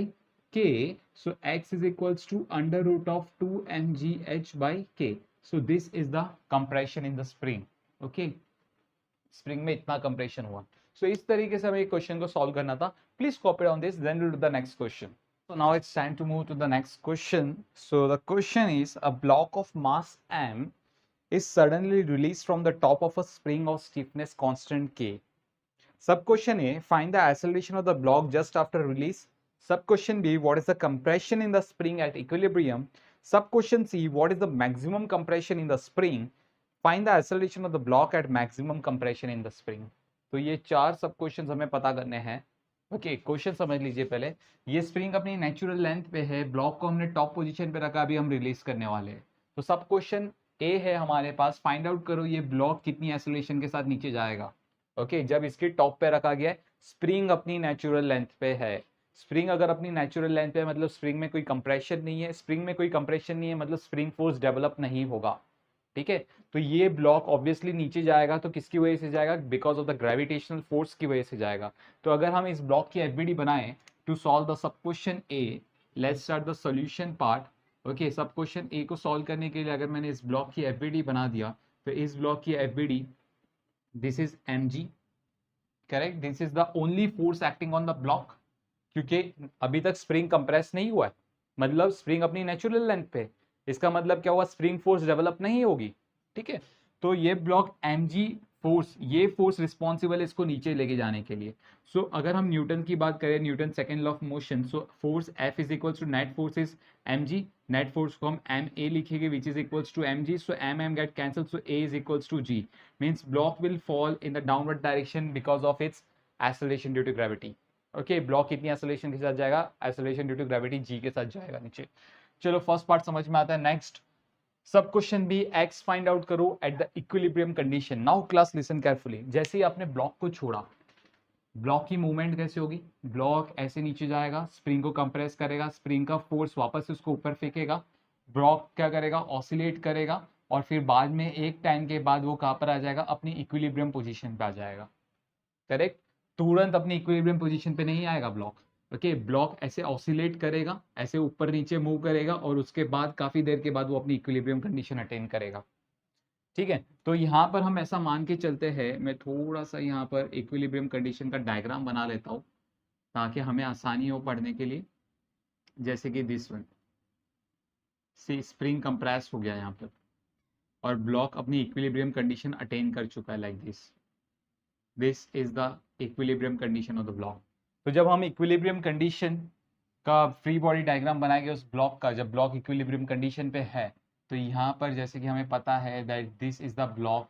k, so x is equals to under root of 2 mgh by k, so this is the compression in the spring, okay, spring में इतना compression हुआ। सो इस तरीके से हमें question को solve करना था। Please copy down this, then will do the next question. So now it's time to move to the next question. So the question is, a block of mass m is suddenly released from the top of a spring of stiffness constant k. Sub question A, find the acceleration of the block just after release. Sub question B, what is the compression in the spring at equilibrium? Sub question C, what is the maximum compression in the spring? Find the acceleration of the block at maximum compression in the spring. तो ये चार सब question हमें पता करने हैं। Okay question समझ लीजिए पहले। ये स्प्रिंग अपनी नेचुरल लेंथ पे है, ब्लॉक को हमने टॉप पोजीशन पे रखा, अभी हम रिलीज करने वाले हैं। तो सब क्वेश्चन ए है हमारे पास, फाइंड आउट करो ये ब्लॉक कितनी एक्सेलरेशन के साथ नीचे जाएगा। ओके जब इसके टॉप पे रखा गया है, स्प्रिंग अपनी नेचुरल लेंथ पे है। स्प्रिंग अगर अपनी नेचुरल लेंथ पे है मतलब स्प्रिंग में कोई कंप्रेशन नहीं है, स्प्रिंग में कोई कंप्रेशन नहीं है मतलब स्प्रिंग फोर्स डेवलप नहीं होगा, ठीक है। तो ये ब्लॉक ऑब्वियसली नीचे जाएगा, तो किसकी वजह से जाएगा? Because of the gravitational force की वजह से जाएगा। तो अगर हम इस ब्लॉक की एफबीडी बनाएं to solve the sub question A, let's start the solution part. Okay sub question A को सॉल्व करने के लिए अगर मैंने इस ब्लॉक की एफबीडी बना दिया, तो इस ब्लॉक की FBD this is mg, correct, this is the only force acting on the block, क्योंकि अभी तक स्प्रिंग कंप्रेस नहीं हुआ है, मतलब स्प्रिंग अपनी नेचुरल लेंथ पे, इसका मतलब क्या हुआ? स्प्रिंग फोर्स डेवलप नहीं होगी, ठीक है। तो ये ब्लॉक mg फोर्स, ये फोर्स रिस्पॉन्सिबल है इसको नीचे लेके जाने के लिए। सो अगर हम न्यूटन की बात करें, Newton second law of motion, so force F is equals to net force is mg, net force को हम ma लिखेंगे which is equals to mg, so m get cancel, so a is equals to g, means block will fall in the downward direction because of its acceleration due to gravity. Okay block कितनी acceleration के साथ जाएगा? Acceleration due to gravity g के साथ जाएगा नीचे। चलो first part समझ में आता है। नेक्स्ट सब क्वेश्चन भी x फाइंड आउट करो at the equilibrium condition. Now class listen carefully, जैसे ही आपने ब्लॉक को छोड़ा, ब्लॉक की मूवमेंट कैसे होगी? ब्लॉक ऐसे नीचे जाएगा, स्प्रिंग को कंप्रेस करेगा, स्प्रिंग का फोर्स वापस उसको ऊपर फेंकेगा, ब्लॉक क्या करेगा? ऑसिलेट करेगा, और फिर बाद में एक टाइम के बाद वो कहाँ पर आ जाएगा? अपनी इक्विलिब्रियम पोजीशन पे आ जाएगा, करेक्ट। तुरंत अपनी इक्विलिब्रियम पोजीशन पे नहीं आएगा ब्लॉक, ओके, ब्लॉक ऐसे ऑसिलेट करेगा, ऐसे ऊपर नीचे मूव करेगा और उसके बाद काफी देर के बाद वो अपनी इक्विलिब्रियम कंडीशन अटेन करेगा। ठीक है, तो यहाँ पर हम ऐसा मान के चलते हैं, मैं थोड़ा सा यहाँ पर इक्विलिब्रियम कंडीशन का डायग्राम बना लेता हूँ ताकि हमें आसानी हो पढ़ने के लिए। जैसे कि this one, see spring compress हो गया यहाँ पर और ब्लॉक अपनी इक्विलिब्रियम कंडीशन अटेन कर चुका है, like this. This is the equilibrium condition of the block. तो जब हम इक्विलिब्रियम कंडीशन का फ्री बॉडी डायग्राम बनाएंगे उस ब्लॉक का, जब ब्लॉक इक्विलिब्रियम कंडीशन पे है, तो यहाँ पर जैसे कि हमें पता है that this is the block,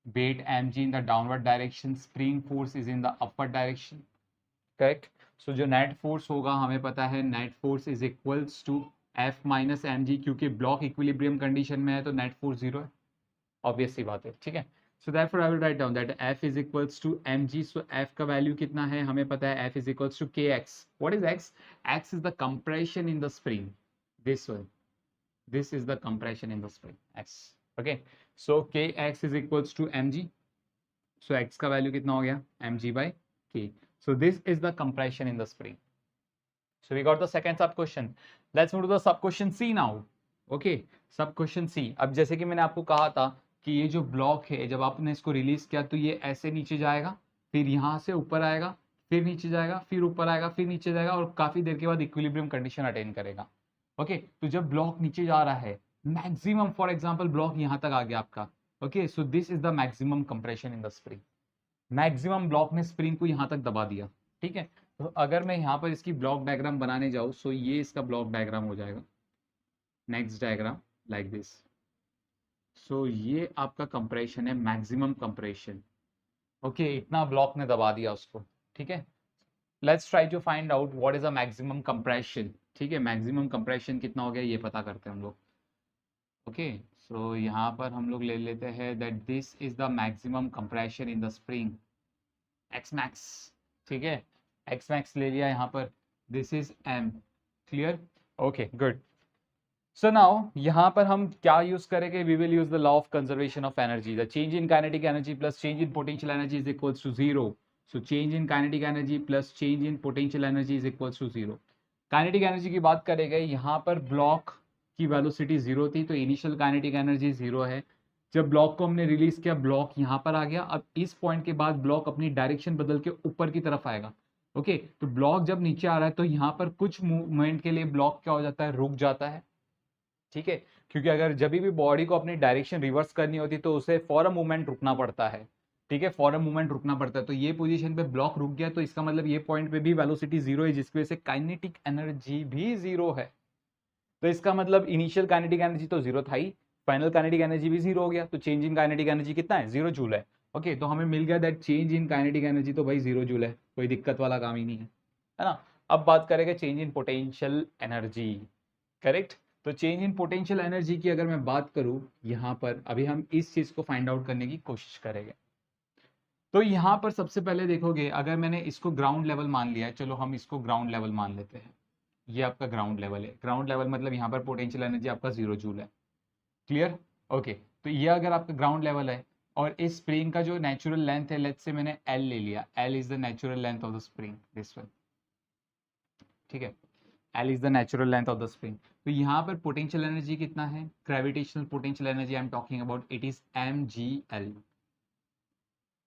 weight mg in the downward direction, spring force is in the upward direction, correct? So जो net force होगा हमें पता है net force is equals to F minus mg, क्योंकि ब्लॉक इक्विलिब्रियम कंडीशन में है तो net force 0 है, ऑब्वियस सी बात है। ठीक है, so therefore I will write down that F is equals to mg, so F का वैल्यू कितना है हमें पता है, F is equals to kx. What is x? X is the compression in the spring, this one, this is the compression in the spring, x. Okay, so kx is equals to mg, so x का value कितना हो गया, mg by k. So this is the compression in the spring. So we got the second sub question. Let's move to the sub question C now. Okay, sub question C. अब जैसे कि मैंने आपको कहा था कि ये जो ब्लॉक है जब आपने इसको रिलीज किया तो ये ऐसे नीचे जाएगा, फिर यहाँ से ऊपर आएगा, फिर नीचे जाएगा, फिर ऊपर आएगा, फिर नीचे जाएगा और काफी देर के बाद इक्विलिब्रियम कंडीशन अटेन करेगा। ओके, तो जब ब्लॉक नीचे जा रहा है, मैक्सिमम फॉर एग्जांपल ब्लॉक यहाँ तक आ गया आपका। Okay, so this is the maximum compression in the spring. Maximum block ने स्प्रिंग को यहाँ तक दबा दिया। ठीक है, तो अगर मैं यहाँ पर इसकी ब्लॉक डायग्राम बनाने जाऊँ, सो ये इसका ब्लॉक डायग्राम हो जाएगा, next diagram like this. So ये आपका कंप्रेशन है, मैक्सिमम कंप्रेशन। ओके, इतना ब्लॉक ने दबा दिया उसको। ठीक है, let's try to find out what is a maximum compression. ठीक है, मैक्सिमम कंप्रेशन कितना हो गया ये पता करते हैं हम लोग। ओके, सो यहाँ पर हम लोग ले लेते हैं that this is the maximum compression in the spring, x max. ठीक है, एक्स मैक्स ले लिया यहाँ पर, this is m, clear? Okay, good. So now यहाँ पर हम क्या यूज करेंगे, we will use the law of conservation of energy. The change in kinetic energy plus change in potential energy is equals to zero. So change in kinetic energy plus change in potential energy is equals to zero. Kinetic energy की बात करेंगे, यहाँ पर block की velocity zero थी तो initial kinetic energy zero है। जब ब्लॉक को हमने रिलीज किया, ब्लॉक यहाँ पर आ गया। अब इस पॉइंट के बाद ब्लॉक अपनी डायरेक्शन बदल के ऊपर की तरफ आएगा। ओके, तो ब्लॉक जब नीचे आ रहा है तो यहाँ पर कुछ मूवमेंट के लिए ब्लॉक क्या हो जाता है, रुक जाता है। ठीक है, क्योंकि अगर जब भी बॉडी को अपनी डायरेक्शन रिवर्स करनी होती तो उसे फॉर अ मूवमेंट रुकना पड़ता है। ठीक है, फॉर अ मूवमेंट रुकना पड़ता है, तो ये पोजीशन पे ब्लॉक रुक गया तो इसका मतलब ये पॉइंट पे भी वेलोसिटी जीरो है, जिसकी वजह से काइनेटिक एनर्जी भी जीरो है। तो इसका मतलब इनिशियल काइनेटिक एनर्जी तो जीरो था ही, फाइनल काइनेटिक एनर्जी भी जीरो हो गया, तो चेंज इन काइनेटिक एनर्जी कितना है, 0 जूल है। ओके, तो हमें मिल गया that change in kinetic energy तो भाई 0 जूल है, कोई दिक्कत वाला काम ही नहीं है ना। अब बात करेंगे change in potential energy, correct. तो चेंज इन पोटेंशियल एनर्जी की अगर मैं बात करूं, यहाँ पर अभी हम इस चीज को फाइंड आउट करने की कोशिश करेंगे। तो यहाँ पर सबसे पहले देखोगे, अगर मैंने इसको ग्राउंड लेवल मान लिया है, चलो हम इसको ग्राउंड लेवल मान लेते हैं, ये आपका ग्राउंड लेवल है। ग्राउंड लेवल मतलब यहाँ पर पोटेंशियल एनर्जी आपका 0 जूल है, क्लियर? ओके, तो ये अगर आपका ग्राउंड लेवल है और इस स्प्रिंग का जो नेचुरल लेंथ है, लेट्स से मैंने एल ले लिया, L is the natural length of the spring, this one. ठीक है, L is the natural length of the spring. तो यहाँ पर पोटेंशियल एनर्जी कितना है, gravitational potential energy I am talking about, it is mgl।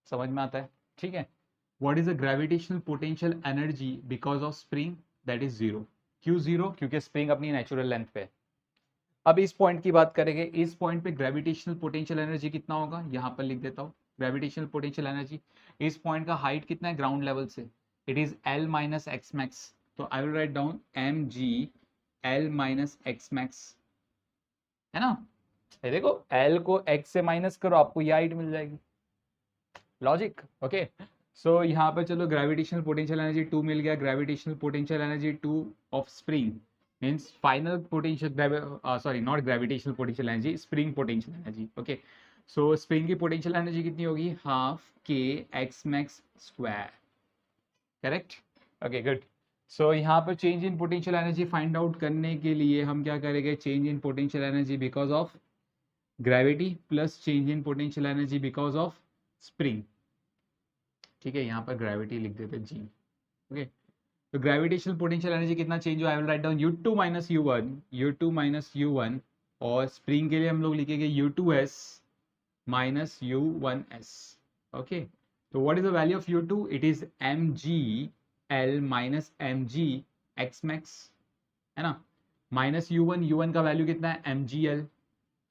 समझ में आता है? ठीक है, what is the gravitational potential energy because of spring, that is zero. क्यों जीरो? क्योंकि स्प्रिंग अपनी नेचुरल लेंथ पे है। अब इस पॉइंट की बात करेंगे, इस पॉइंट पे ग्रेविटेशनल पोटेंशियल एनर्जी कितना होगा, यहाँ पर लिख देता हूँ ग्रेविटेशनल पोटेंशियल एनर्जी। इस पॉइंट का हाइट कितना है ग्राउंड लेवल से, it is L minus x max. तो I will write down mg L minus x max, है ना। ये देखो, L को x से माइनस करो, आपको ये हाइट मिल जाएगी, लॉजिक। ओके, सो यहाँ पर चलो ग्रेविटेशनल पोटेंशियल एनर्जी 2 मिल गया। Gravitational potential energy 2 of spring means final potential, sorry not gravitational potential energy, spring potential energy. Okay, so spring की पोटेंशियल एनर्जी कितनी होगी, half k x max square, correct. Okay, good. So यहाँ पर change in potential energy find out करने के लिए हम क्या करेंगे, change in potential energy because of gravity plus change in potential energy because of spring. ठीक है, यहाँ पर ग्रेविटी लिख देते जी। ओके, तो ग्रेविटेशनल पोटेंशियल एनर्जी कितना चेंज हुआ, आई will write down U2 minus U1 और स्प्रिंग के लिए हम लोग लिखेंगे U2s माइनस U1s। ओके, तो what is the value of U2, it is mgl minus mg x max, है ना, माइनस U1 का वैल्यू कितना है mgl,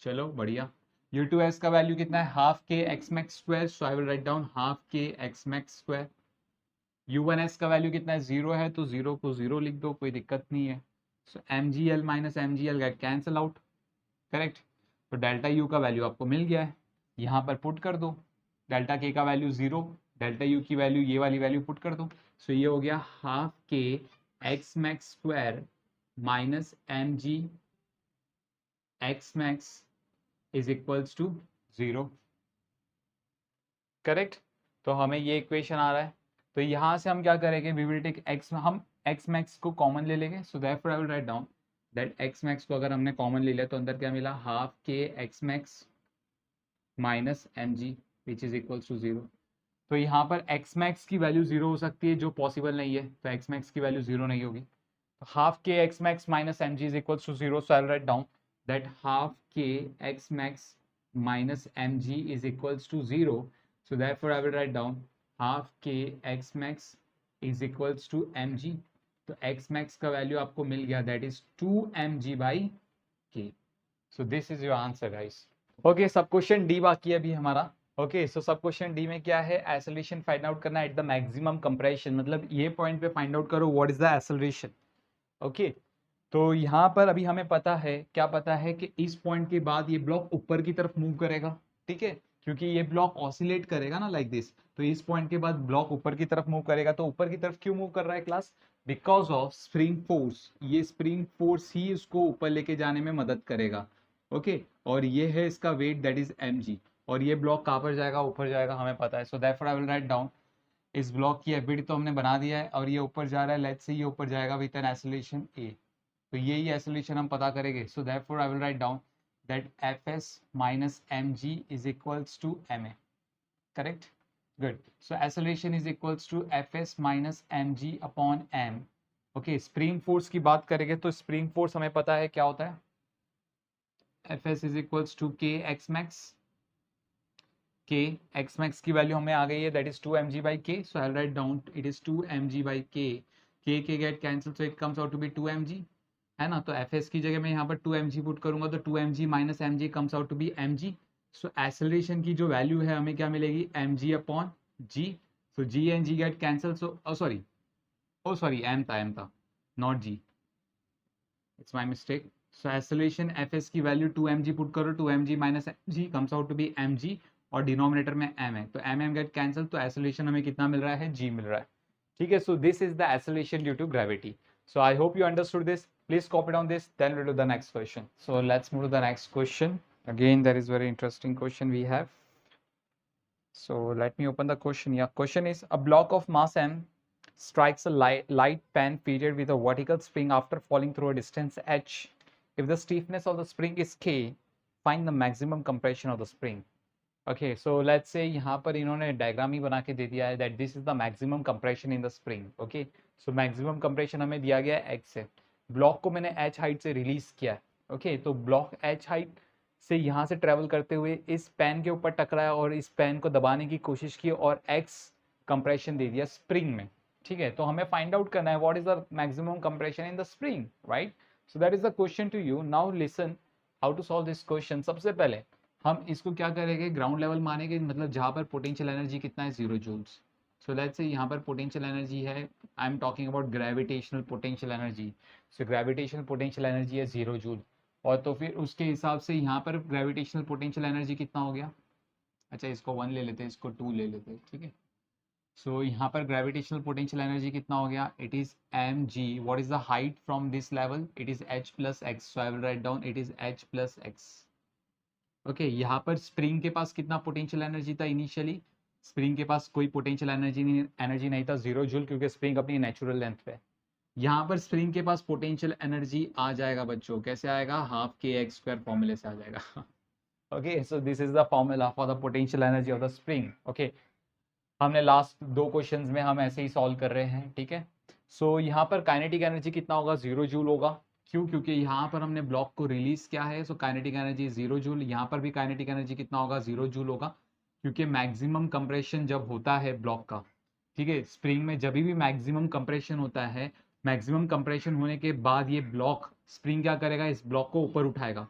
चलो बढ़िया। U2s का वैल्यू कितना है हाफ के x max square, so I will write down half के x max स्क्वायर। U1s का वैल्यू कितना है, जीरो है, तो जीरो को जीरो लिख दो, कोई दिक्कत नहीं है। सो mgl minus mgl get cancel out, correct. तो डेल्टा यू का वैल्यू आपको मिल गया है, यहाँ पर पुट कर दो, डेल्टा के का वैल्यू जीरो, डेल्टा यू की वैल्यू ये वाली वैल्यू पुट कर दो। सो ये हो गया half k x max square minus M g x max is equals to zero, correct. तो हमें ये इक्वेशन आ रहा है, तो यहाँ से हम क्या करेंगे, वी विल टेक एक्स, हम एक्स मैक्स को कॉमन ले लेंगे। सो therefore I will write down that x max को अगर हमने कॉमन ले लिया तो अंदर क्या मिला, half k x max minus M g which is equals to zero. तो यहाँ पर एक्स मैक्स की वैल्यू जीरो हो सकती है, जो पॉसिबल नहीं है, तो एक्स मैक्स की वैल्यू जीरो नहीं होगी। तो half k x max minus M g is equals to zero, so I will write down that half k x max minus mg is equals to 0, so therefore I will write down half k x max is equals to mg। तो x max का value आपको मिल गया, that is 2 mg by k, so this is your answer guys। okay, सब question D बाकी है अभी हमारा। Okay, सो सब क्वेश्चन डी में क्या है, एक्सेलरेशन फाइंड आउट करना एट द मैक्सिमम कंप्रेशन, मतलब ये पॉइंट पे फाइंड आउट करो what is the acceleration. Okay, तो यहाँ पर अभी हमें पता है, क्या पता है कि इस पॉइंट के बाद ये ब्लॉक ऊपर की तरफ मूव करेगा, ठीक है, क्योंकि ये ब्लॉक ऑसिलेट करेगा ना लाइक दिस, तो इस पॉइंट के बाद ब्लॉक ऊपर की तरफ मूव करेगा। तो ऊपर की तरफ क्यों मूव कर रहा है class, because of spring force, ये स्प्रिंग फोर्स ही इसको ऊपर लेके जाने में मदद करेगा। ओके, और ये है इसका वेट दैट इज mg, और ये ब्लॉक कहाँ पर जाएगा, ऊपर जाएगा, हमें पता है। So therefore I will write down इस ब्लॉक की एबिलिटी तो हमने बना दिया है, और ये ऊपर जा रहा है, लेट्स से ये ऊपर जाएगा विद एन एक्सेलरेशन a, तो यही एक्सेलरेशन हम पता करेंगे। So therefore I will write down that fs minus mg is equals to ma, correct, good. So acceleration is equals to fs minus mg upon m। Okay, spring force की बात करेंगे तो spring force हमें पता है क्या होता है, fs is equals to k x max, k x max की वैल्यू हमें आ गई है, that is 2 mg by k, so I'll write down it is 2 mg by k, k get cancelled so it comes out to be 2 mg, है ना। तो fs की जगह मैं यहाँ पर 2 mg पुट करूंगा, तो 2 mg minus mg comes out to be mg। So acceleration की जो वैल्यू है हमें क्या मिलेगी, mg upon g, so g and g gate cancel, so sorry m था not g, it's my mistake. So acceleration fs की value 2 mg put करो, 2 mg minus mg comes out to be mg, और denominator में m है, तो m get cancel, तो acceleration हमें कितना मिल रहा है, g मिल रहा है, ठीक है। So this is the acceleration due to gravity. So I hope you understood this. Please copy down this, then we'll do the next question. So let's move to the next question. Again, there is very interesting question we have. So let me open the question. Yeah, question is, a block of mass m strikes a light pen fitted with a vertical spring after falling through a distance h. If the stiffness of the spring is k, find the maximum compression of the spring. Okay, so let's say यहाँ पर इन्होंने diagram ही बना के दे दिया है that this is the maximum compression in the spring. Okay, so maximum compression हमें दिया गया है x से, ब्लॉक को मैंने h हाइट से रिलीज किया है। ओके, तो ब्लॉक h हाइट से यहाँ से ट्रेवल करते हुए इस पेन के ऊपर टकराया और इस पेन को दबाने की कोशिश की और x कंप्रेशन दे दिया स्प्रिंग में, ठीक है। तो हमें फाइंड आउट करना है what is the maximum compression in the spring, right. So that is the question to you. Now listen how to solve this question. सबसे पहले हम इसको क्या करेंगे, ग्राउंड लेवल मानेंगे, मतलब जहाँ पर पोटेंशियल एनर्जी कितना है, 0 जूल्स। सो लेट्स से यहाँ पर पोटेंशियल एनर्जी है, आई am talking about gravitational potential energy. So gravitational potential energy है 0 जूल, और तो फिर उसके हिसाब से यहाँ पर ग्रेविटेशनल पोटेंशियल एनर्जी कितना हो गया, अच्छा इसको 1 ले लेते हैं, इसको 2 ले लेते हैं, ठीक है। सो यहाँ पर ग्रेविटेशनल पोटेंशियल एनर्जी कितना हो गया, it is m g, what is the height from this level, it is h plus x, so I will write down it is h plus x. Okay, यहाँ पर स्प्रिंग के पास कितना potential energy था initially, spring के पास कोई potential energy नहीं था, 0 जूल, क्योंकि स्प्रिंग अपनी नेचुरल लेंथ पे। यहाँ पर स्प्रिंग के पास पोटेंशियल एनर्जी आ जाएगा बच्चों, कैसे आएगा, हाफ के एक्स स्क्वायर फॉर्मूले से आ जाएगा। Okay, so this is the formula for the potential energy of the spring. Okay, हमने लास्ट 2 क्वेश्चंस में हम ऐसे ही सॉल्व कर रहे हैं, ठीक है। सो यहाँ पर काइनेटिक एनर्जी कितना होगा, 0 जूल होगा। क्यों? क्योंकि यहाँ पर हमने ब्लॉक को रिलीज किया है, सो काइनेटिक एनर्जी 0 जूल। यहाँ पर भी काइनेटिक एनर्जी कितना होगा, 0 जूल होगा, क्योंकि मैक्सिमम कंप्रेशन जब होता है ब्लॉक का, ठीक है, स्प्रिंग में जब भी मैक्सिमम कंप्रेशन होता है, मैक्सिमम कंप्रेशन होने के बाद ये ब्लॉक स्प्रिंग क्या करेगा, इस ब्लॉक को ऊपर उठाएगा।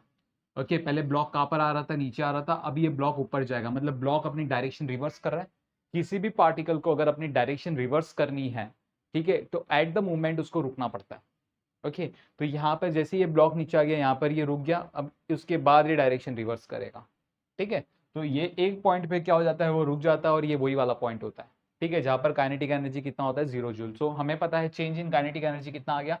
ओके, पहले ब्लॉक कहाँ पर आ रहा था, नीचे आ रहा था, अब ये ब्लॉक ऊपर जाएगा, मतलब ब्लॉक अपनी डायरेक्शन रिवर्स कर रहा है। किसी भी पार्टिकल को अगर अपनी डायरेक्शन रिवर्स करनी है, ठीक है, तो एट द मोमेंट उसको रुकना पड़ता है। ओके, तो यहाँ पर जैसे ये ब्लॉक नीचे आ गया, यहाँ पर ये रुक गया, अब उसके बाद ये डायरेक्शन रिवर्स करेगा। ठीक है, तो ये एक पॉइंट पे क्या हो जाता है, वो रुक जाता है, और ये वही वाला पॉइंट होता है। ठीक है, जहां पर काइनेटिक एनर्जी कितना होता है, 0 जूल। सो हमें पता है चेंज इन काइनेटिक एनर्जी कितना आ गया,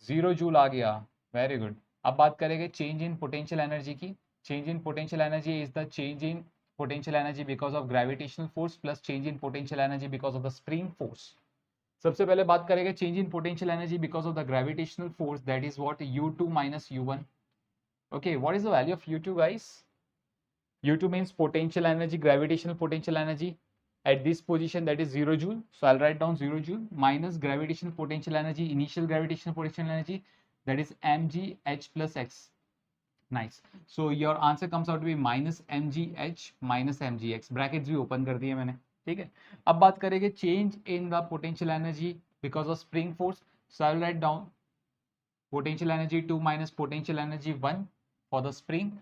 0 जूल आ गया। Very good. अब बात करेंगे चेंज इन पोटेंशियल एनर्जी की। Change in potential energy is the change in potential energy because of gravitational force plus change in potential energy because of the spring force. सबसे पहले बात करेंगे change in potential energy because of the gravitational force, that is what, u2 minus u1. Okay, what is the value of u2, guys? u2 means potential energy, gravitational potential energy at this position, that is 0 joule. So I'll write down 0 joule minus gravitational potential energy, initial gravitational potential energy, that is mgh plus x. Nice. So your answer comes out to be minus mgh minus mgx. Brackets भी open कर दिए मैंने, ठीक है। अब बात करेंगे change in the potential energy because of spring force. So I'll write down potential energy 2 minus potential energy 1 for the spring.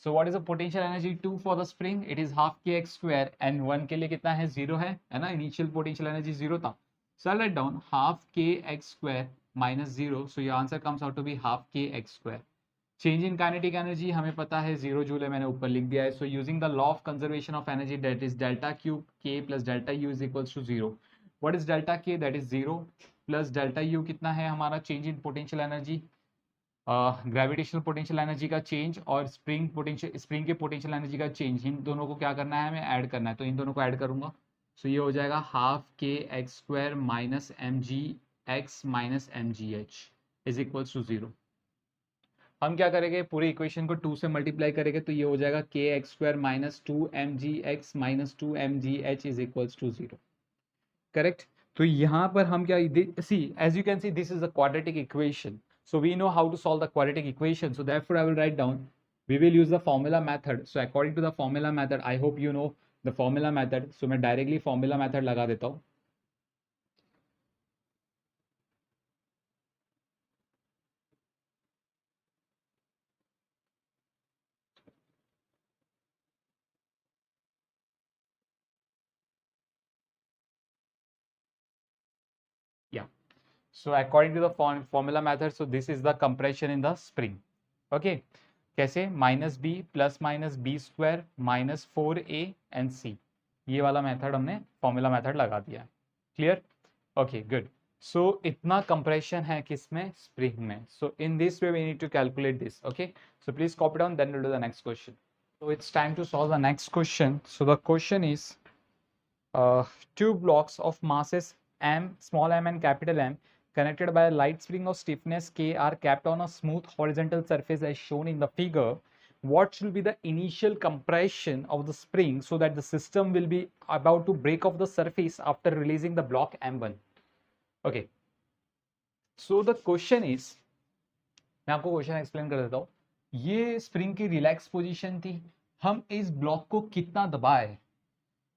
So what is the potential energy 2 for the spring? It is half kx square, and 1 के लिए कितना है, 0 है ना, initial potential energy 0 था। So I'll write down half kx square minus 0. So your answer comes out to be half kx square. Change in kinetic energy हमें पता है 0 जूल है, मैंने ऊपर लिख दिया है। So using the law of conservation of energy, that is delta Q K plus delta U is equals to 0। What is delta K, that is 0 plus delta U कितना है हमारा, change in potential energy, gravitational potential energy का change, और spring के potential energy का change. इन दोनों को क्या करना है, हमें ऐड करना है, तो इन दोनों को ऐड करूंगा। सो ये हो जाएगा half k x square minus M g x minus M G h is equals to 0। हम क्या करेंगे, पूरी इक्वेशन को 2 से मल्टीप्लाई करेंगे, तो ये हो जाएगा K x square minus 2mgx minus 2mgh is equals to 0। Correct. तो यहाँ पर हम क्या, see as you can see this is a quadratic equation, so we know how to solve the quadratic equation, so therefore I will write down, we will use the formula method. So according to the formula method, I hope you know the formula method, so मैं directly formula method लगा देता हूँ। Yeah, so according to the formula method, so this is the compression in the spring. Okay, कैसे, minus B plus minus B square minus 4a and C, ये वाला method हमने formula method लगा दिया है। क्लियर? Okay, good. सो इतना compression है किसमें, स्प्रिंग में। So in this way we need to calculate this. Okay, so please copy down, then will do the next question. So it's time to solve the next question. So the question is, two blocks of masses m, small m and capital M, connected by a light spring of stiffness K, are capped on a smooth horizontal surface as shown in the figure. What should be the initial compression of the spring so that the system will be about to break off the surface after releasing the block M1? Okay, so the question is, मैं आपको question explain कर देता हूँ। ये spring की relax position थी, हम इस ब्लॉक को कितना दबाए,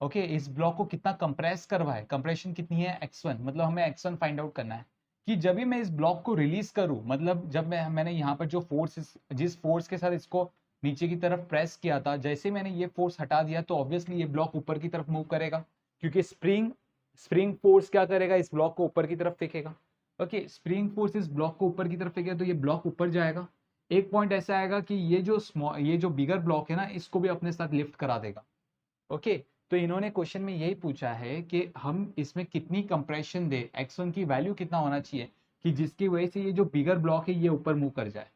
ओके, इस ब्लॉक को कितना कंप्रेस करवाए, कंप्रेशन कितनी है x1, मतलब हमें x1 फाइंड आउट करना है कि जब भी मैं इस ब्लॉक को रिलीज करूं, मतलब जब मैंने यहाँ पर जो फोर्स, जिस फोर्स के साथ इसको नीचे की तरफ प्रेस किया था, जैसे मैंने ये फोर्स हटा दिया तो ऑब्वियसली ये ब्लॉक ऊपर की तरफ मूव करेगा, क्योंकि स्प्रिंग फोर्स क्या करेगा, इस ब्लॉक को ऊपर की तरफ फेंकेगा। ओके, स्प्रिंग फोर्स इस ब्लॉक को ऊपर की तरफ फेंकेगा तो ये ब्लॉक ऊपर जाएगा। एक पॉइंट ऐसा आएगा कि ये जो बिगर ब्लॉक है ना, इसको भी अपने साथ लिफ्ट करा देगा। ओके, तो इन्होंने क्वेश्चन में यही पूछा है कि हम इसमें कितनी कंप्रेशन दे, x1 की वैल्यू कितना होना चाहिए कि जिसकी वजह से ये जो बिगर ब्लॉक है ये ऊपर मूव कर जाए।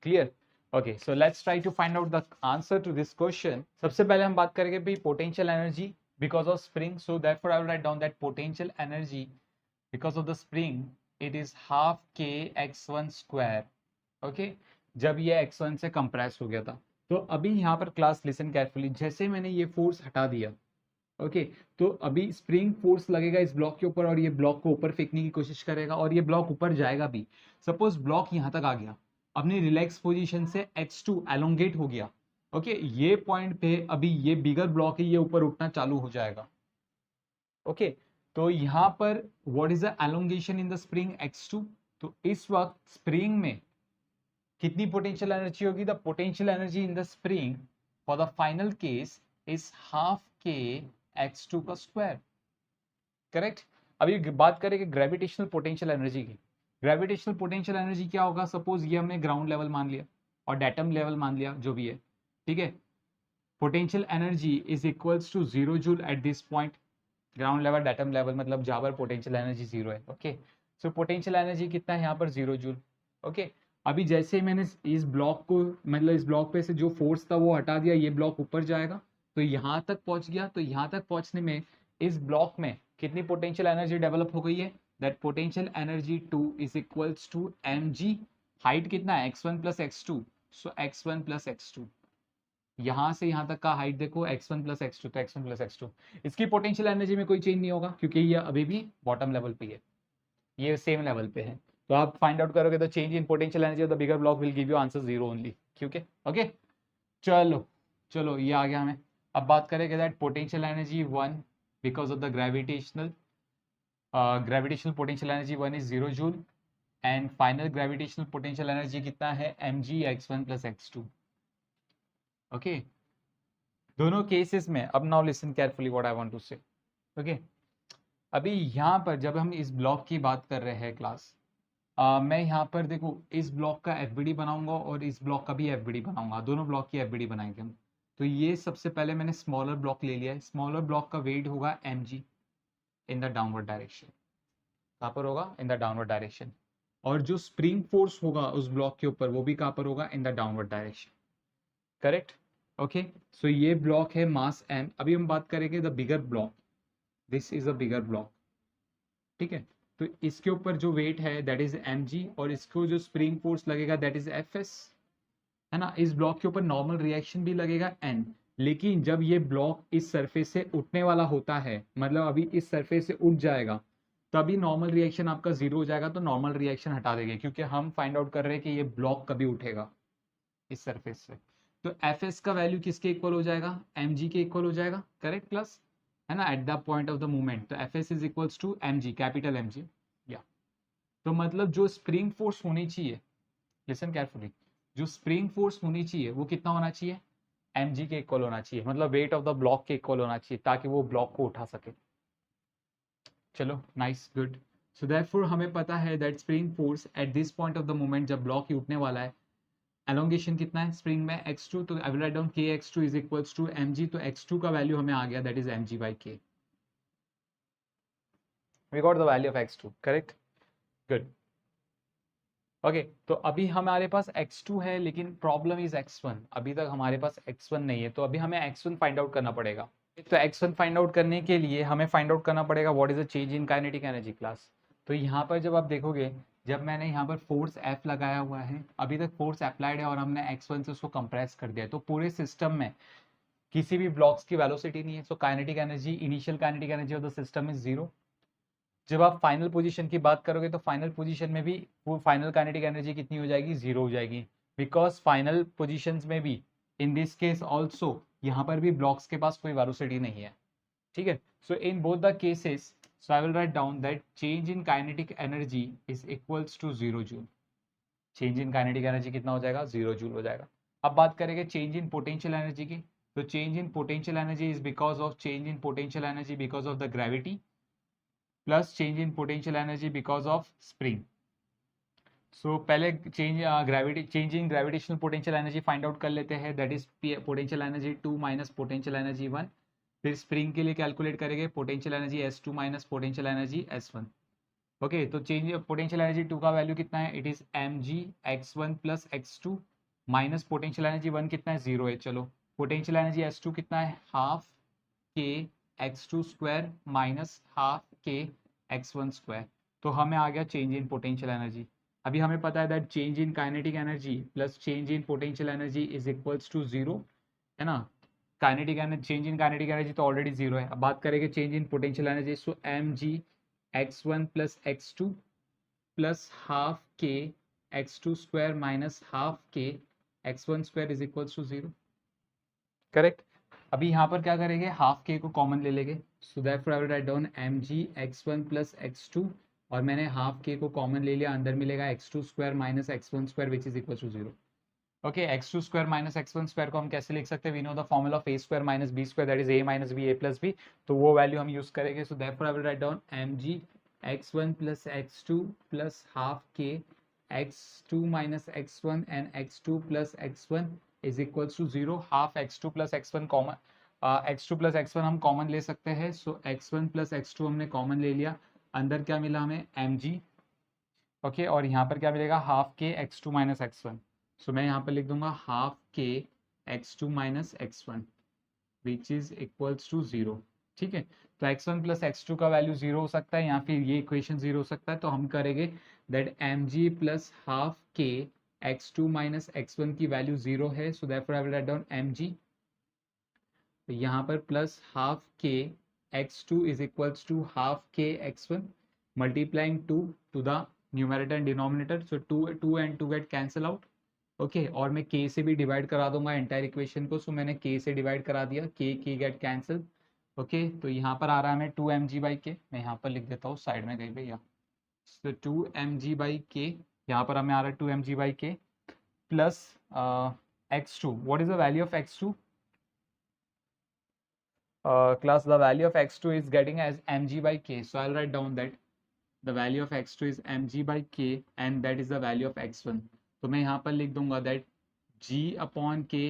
Clear? Okay, so let's try to find out the answer to this question. सबसे पहले हम बात करेंगे भाई potential energy because of spring. So that for I will write down that potential energy because of the spring it is half के x1 square. Okay, जब ये x1 से कंप्रेस हो गया था, तो अभी यहाँ पर क्लास लिसन केयरफुली, जैसे मैंने ये फोर्स हटा दिया, ओके, तो अभी स्प्रिंग फोर्स लगेगा इस ब्लॉक के ऊपर और ये ब्लॉक को ऊपर फेंकने की कोशिश करेगा और ये ब्लॉक ऊपर जाएगा भी। सपोज ब्लॉक यहाँ तक आ गया, अपनी रिलैक्स पोजीशन से x2 एलोंगेट हो गया। ओके, ये पॉइंट पे अभी ये बिगर ब्लॉक है, ये ऊपर उठना चालू हो जाएगा। ओके, तो यहाँ पर what is the elongation in the spring x2? तो इस वक्त स्प्रिंग में कितनी पोटेंशियल एनर्जी होगी? The potential energy in the spring for the final case is half k x2 का स्क्वायर। करेक्ट। अभी बात करें कि ग्रेविटेशनल पोटेंशियल एनर्जी की। ग्रेविटेशनल पोटेंशियल एनर्जी क्या होगा? सपोज ये हमने ग्राउंड लेवल मान लिया और डेटम लेवल मान लिया, जो भी है, ठीक है। Potential energy is equals to 0 joule at this point. Ground level, datum level, मतलब जहां पर पोटेंशियल एनर्जी 0 है। ओके, सो पोटेंशियल एनर्जी कितना है यहाँ पर? 0 जूल। ओके, अभी जैसे ही मैंने इस ब्लॉक को, मतलब इस ब्लॉक पे से जो फोर्स था वो हटा दिया, ये ब्लॉक ऊपर जाएगा, तो यहाँ तक पहुंच गया। तो यहाँ तक पहुंचने में इस ब्लॉक में कितनी पोटेंशियल एनर्जी डेवलप हो गई है? That potential energy 2 is equals to mg। Height कितना है? x1 प्लस x2, सो x1 प्लस x2। यहाँ से यहाँ तक का हाइट देखो, x1 प्लस x2, तो x1 प्लस x2। इसकी पोटेंशियल एनर्जी में कोई चेंज नहीं होगा क्योंकि ये अभी भी बॉटम लेवल पे है, ये सेम लेवल पे है। तो आप फाइंड आउट करोगे तो change in potential energy of the bigger block will give you answer 0 only. ठीक है, ओके, चलो चलो ये आ गया हमें। अब बात करेंगे that potential energy 1 because of the gravitational potential energy 1 is 0 joule and final gravitational potential energy कितना है? mg x1 plus x2। Okay, दोनों केसेस में अब now listen carefully what I want to say. Okay, अभी यहाँ पर जब हम इस ब्लॉक की बात कर रहे हैं क्लास, मैं यहाँ पर देखो इस ब्लॉक का एफबीडी बनाऊंगा और इस ब्लॉक का भी एफबीडी बनाऊंगा, दोनों ब्लॉक की एफबीडी बनाएंगे हम। तो ये सबसे पहले मैंने स्मॉलर ब्लॉक ले लिया है। स्मॉलर ब्लॉक का वेट होगा mg in the downward direction. कहाँ पर होगा? In the downward direction. और जो स्प्रिंग फोर्स होगा उस ब्लॉक के ऊपर वो भी कहाँ पर होगा? In the downward direction. Correct. Okay, so ये ब्लॉक है मास m। अभी हम बात करेंगे the bigger block, this is a bigger block. ठीक है, तो इसके ऊपर जो वेट है दैट इज mg और इसको जो स्प्रिंग फोर्स लगेगा दैट इज fs, है ना। इस ब्लॉक के ऊपर नॉर्मल रिएक्शन भी लगेगा n। लेकिन जब ये ब्लॉक इस सरफेस से उठने वाला होता है, मतलब अभी इस सरफेस से उठ जाएगा, तभी नॉर्मल रिएक्शन आपका 0 हो जाएगा। तो नॉर्मल रिएक्शन हटा देंगे क्योंकि हम फाइंड आउट कर रहे हैं कि ये ब्लॉक कभी उठेगा इस सरफेस से। तो fs का वैल्यू किसके इक्वल हो जाएगा? mg के इक्वल हो जाएगा। करेक्ट, प्लस, है ना, at the point of the movement. तो fs is equals to mg, capital mg। या तो मतलब जो स्प्रिंग फोर्स होनी चाहिए, लिसन केयरफुली, जो स्प्रिंग फोर्स होनी चाहिए वो कितना होना चाहिए? mg के इक्वल होना चाहिए, मतलब वेट ऑफ द ब्लॉक के इक्वल होना चाहिए ताकि वो ब्लॉक को उठा सके। चलो, नाइस, गुड। सो देयरफॉर हमें पता है that spring force at this point of the moment, जब ब्लॉक ही उठने वाला है, एलोंगेशन कितना है स्प्रिंग में? x2। तो I will write down kx2 is equals to mg। तो x2 का वैल्यू हमें आ गया that is mg by k। We got the value of x2। Correct, good. Okay, तो अभी हमारे पास x2 है लेकिन प्रॉब्लम इज x1। अभी तक हमारे पास x1 नहीं है, तो अभी हमें x1 फाइंड आउट करना पड़ेगा। तो x1 फाइंड आउट करने के लिए हमें फाइंड आउट करना पड़ेगा what is the change in kinetic energy class. तो यहाँ पर जब आप देखोगे, जब मैंने यहाँ पर फोर्स F लगाया हुआ है, अभी तक फोर्स अप्लाइड है और हमने x1 से उसको कंप्रेस कर दिया है, तो पूरे सिस्टम में किसी भी ब्लॉक्स की वेलोसिटी नहीं है। So kinetic energy, initial kinetic energy of the system is 0। जब आप फाइनल पोजीशन की बात करोगे तो फाइनल पोजीशन में भी वो फाइनल काइनेटिक एनर्जी कितनी हो जाएगी? 0 हो जाएगी। बिकॉज फाइनल पोजीशंस में भी, इन दिस केस ऑल्सो, यहाँ पर भी ब्लॉक्स के पास कोई वेलोसिटी नहीं है। ठीक है, so in both the cases, so I will write down that change in kinetic energy is equals to 0 joule. Change in kinetic energy कितना हो जाएगा? 0 जूल हो जाएगा। अब बात करेंगे चेंज इन पोटेंशियल एनर्जी की। तो change in potential energy is because of change in potential energy because of the gravity plus change in potential energy because of spring. So पहले change in gravitational potential energy find out कर लेते हैं, that is potential energy 2 minus potential energy 1। फिर spring के लिए calculate करेंगे potential energy S2 minus potential energy S1। Okay, तो change potential energy 2 का वैल्यू कितना है? It is mg x1 plus x2 minus potential energy 1 कितना है? 0 है। चलो, पोटेंशियल एनर्जी S2 कितना है? Half k x2 square minus half के x1 स्क्वायर। तो हमें आ गया चेंज इन पोटेंशियल एनर्जी। अभी हमें पता है that change in kinetic energy plus change in potential energy is equals to 0, है ना। Kinetic energy, change in kinetic energy तो ऑलरेडी जीरो है। अब बात करेंगे change in potential energy, so mg x1 plus x2 plus half k x2 square minus half के x1 square is equals to zero, correct. अभी यहाँ पर क्या करेंगे, हाफ के को कॉमन ले लेंगे, सो therefore I will write down mg x1 plus x2, और मैंने हाफ के को कॉमन ले लिया, अंदर मिलेगा x2 square minus x1 square which is equal to zero. Okay, x2 square minus x1 square को हम कैसे लिख सकते हैं, we know the formula of a square minus b square that is a minus b a plus b, तो वो value हम use करेंगे। So therefore I will write down mg x1 plus x2 plus half k x2 minus x1 and x2 plus x1 is equals to zero. Half x2 plus x1 common, x2 plus x1 हम common ले सकते हैं, सो x1 plus x2 हमने common ले लिया, अंदर क्या मिला हमें mg, ओके, और यहाँ पर क्या मिलेगा, half k x2 minus x1, सो मैं यहाँ पर लिख दूंगा half k x2 minus x1 which is equals to zero, ठीक है। तो x1 प्लस x2 का वैल्यू जीरो हो सकता है, या फिर ये इक्वेशन जीरो हो सकता है, तो हम करेंगे that mg plus half k x2 minus x1 की वैल्यू जीरो है, so therefore I will write down mg, तो यहाँ पर plus half k x2 is equals to half के x1 multiplying 2 to the numerator and denominator, so 2 and 2 get cancel out, okay, और मैं k से भी divide करा दूंगा एंटायर इक्वेशन को, सो मैंने k से डिवाइड करा दिया, k गेट कैंसिल, ओके, तो यहाँ पर आ रहा है हमें 2mg/k, मैं यहाँ पर लिख देता हूँ साइड में कहीं पे, या सो 2mg/k, यहाँ पर हमें आ रहा है 2mg/k plus x2, what is the value of x2, class, the value of x2 is getting as mg/k, so I'll write down that the value of x2 is mg/k and that is the value of x1, तो मैं यहाँ पर लिख दूंगा that g upon k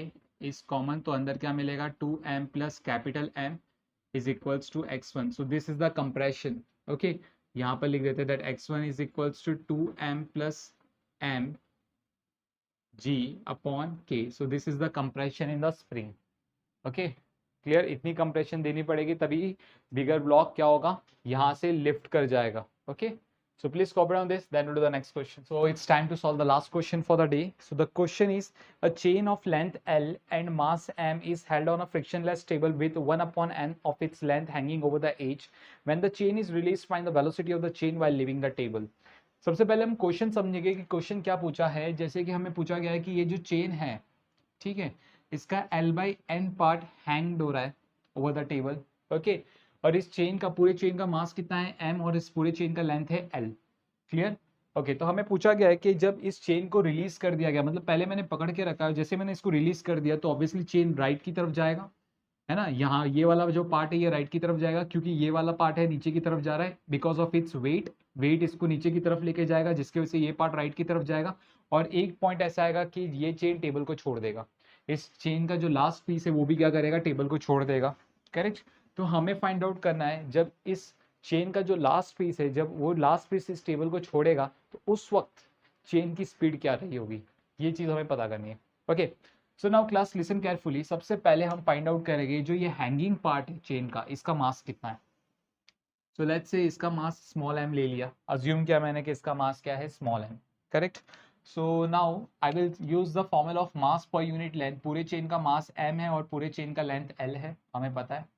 is common, तो अंदर क्या मिलेगा 2m plus capital M is equals to x1, so this is the compression, okay, यहाँ पर लिख देते that x1 is equals to 2m plus m g upon k, so this is the compression in the spring, okay, clear. इतनी compression देनी पड़ेगी तभी बिगर block क्या होगा, यहाँ से लिफ्ट कर जाएगा, okay. So please copy down this, then we'll do the next question. So it's time to solve the last question for the day. So the question is, a chain of length L and mass M is held on a frictionless table with 1 upon n of its length hanging over the edge. When the chain is released, find the velocity of the chain while leaving the table. सबसे पहले हम question समझेंगे कि question क्या पूछा है। जैसे कि हमें पूछा गया है कि ये जो चेन है, ठीक है, इसका L/N पार्ट हैंग्ड हो रहा है ओवर द टेबल, ओके, और इस चेन का, पूरे चेन का मास कितना है m, और इस पूरे चेन का लेंथ है L, क्लियर, ओके। तो हमें पूछा गया है कि जब इस चेन को रिलीज कर दिया गया, मतलब पहले मैंने पकड़ के रखा है, जैसे मैंने इसको रिलीज कर दिया तो ऑब्वियसली चेन राइट की तरफ जाएगा, है ना, यहाँ ये वाला जो पार्ट है ये राइट की तरफ जाएगा, क्योंकि ये वाला पार्ट है नीचे की तरफ जा रहा है, because of its weight, weight इसको नीचे की तरफ लेके जाएगा, जिसकी वजह से ये पार्ट राइट की तरफ जाएगा, और एक पॉइंट ऐसा आएगा कि ये चेन टेबल को छोड़ देगा, इस चेन का जो लास्ट पीस है वो भी क्या करेगा, टेबल को छोड़ देगा, करेक्ट। तो हमें फाइंड आउट करना है जब इस चेन का जो लास्ट पीस है, जब वो लास्ट पीस इस टेबल को छोड़ेगा तो उस वक्त चेन की स्पीड क्या रही होगी, ये चीज हमें पता करनी है, okay. So now class listen carefully, सबसे पहले हम फाइंड आउट करेंगे जो ये हैंगिंग पार्ट है चेन का, इसका मास कितना है। सो लेट्स से इसका मास स्मॉल m ले लिया, अज्यूम किया मैंने कि इसका मास क्या है, small m, correct. So now I will use the formula of mass per unit length, पूरे चेन का मास m है और पूरे चेन का लेंथ l है, हमें पता है,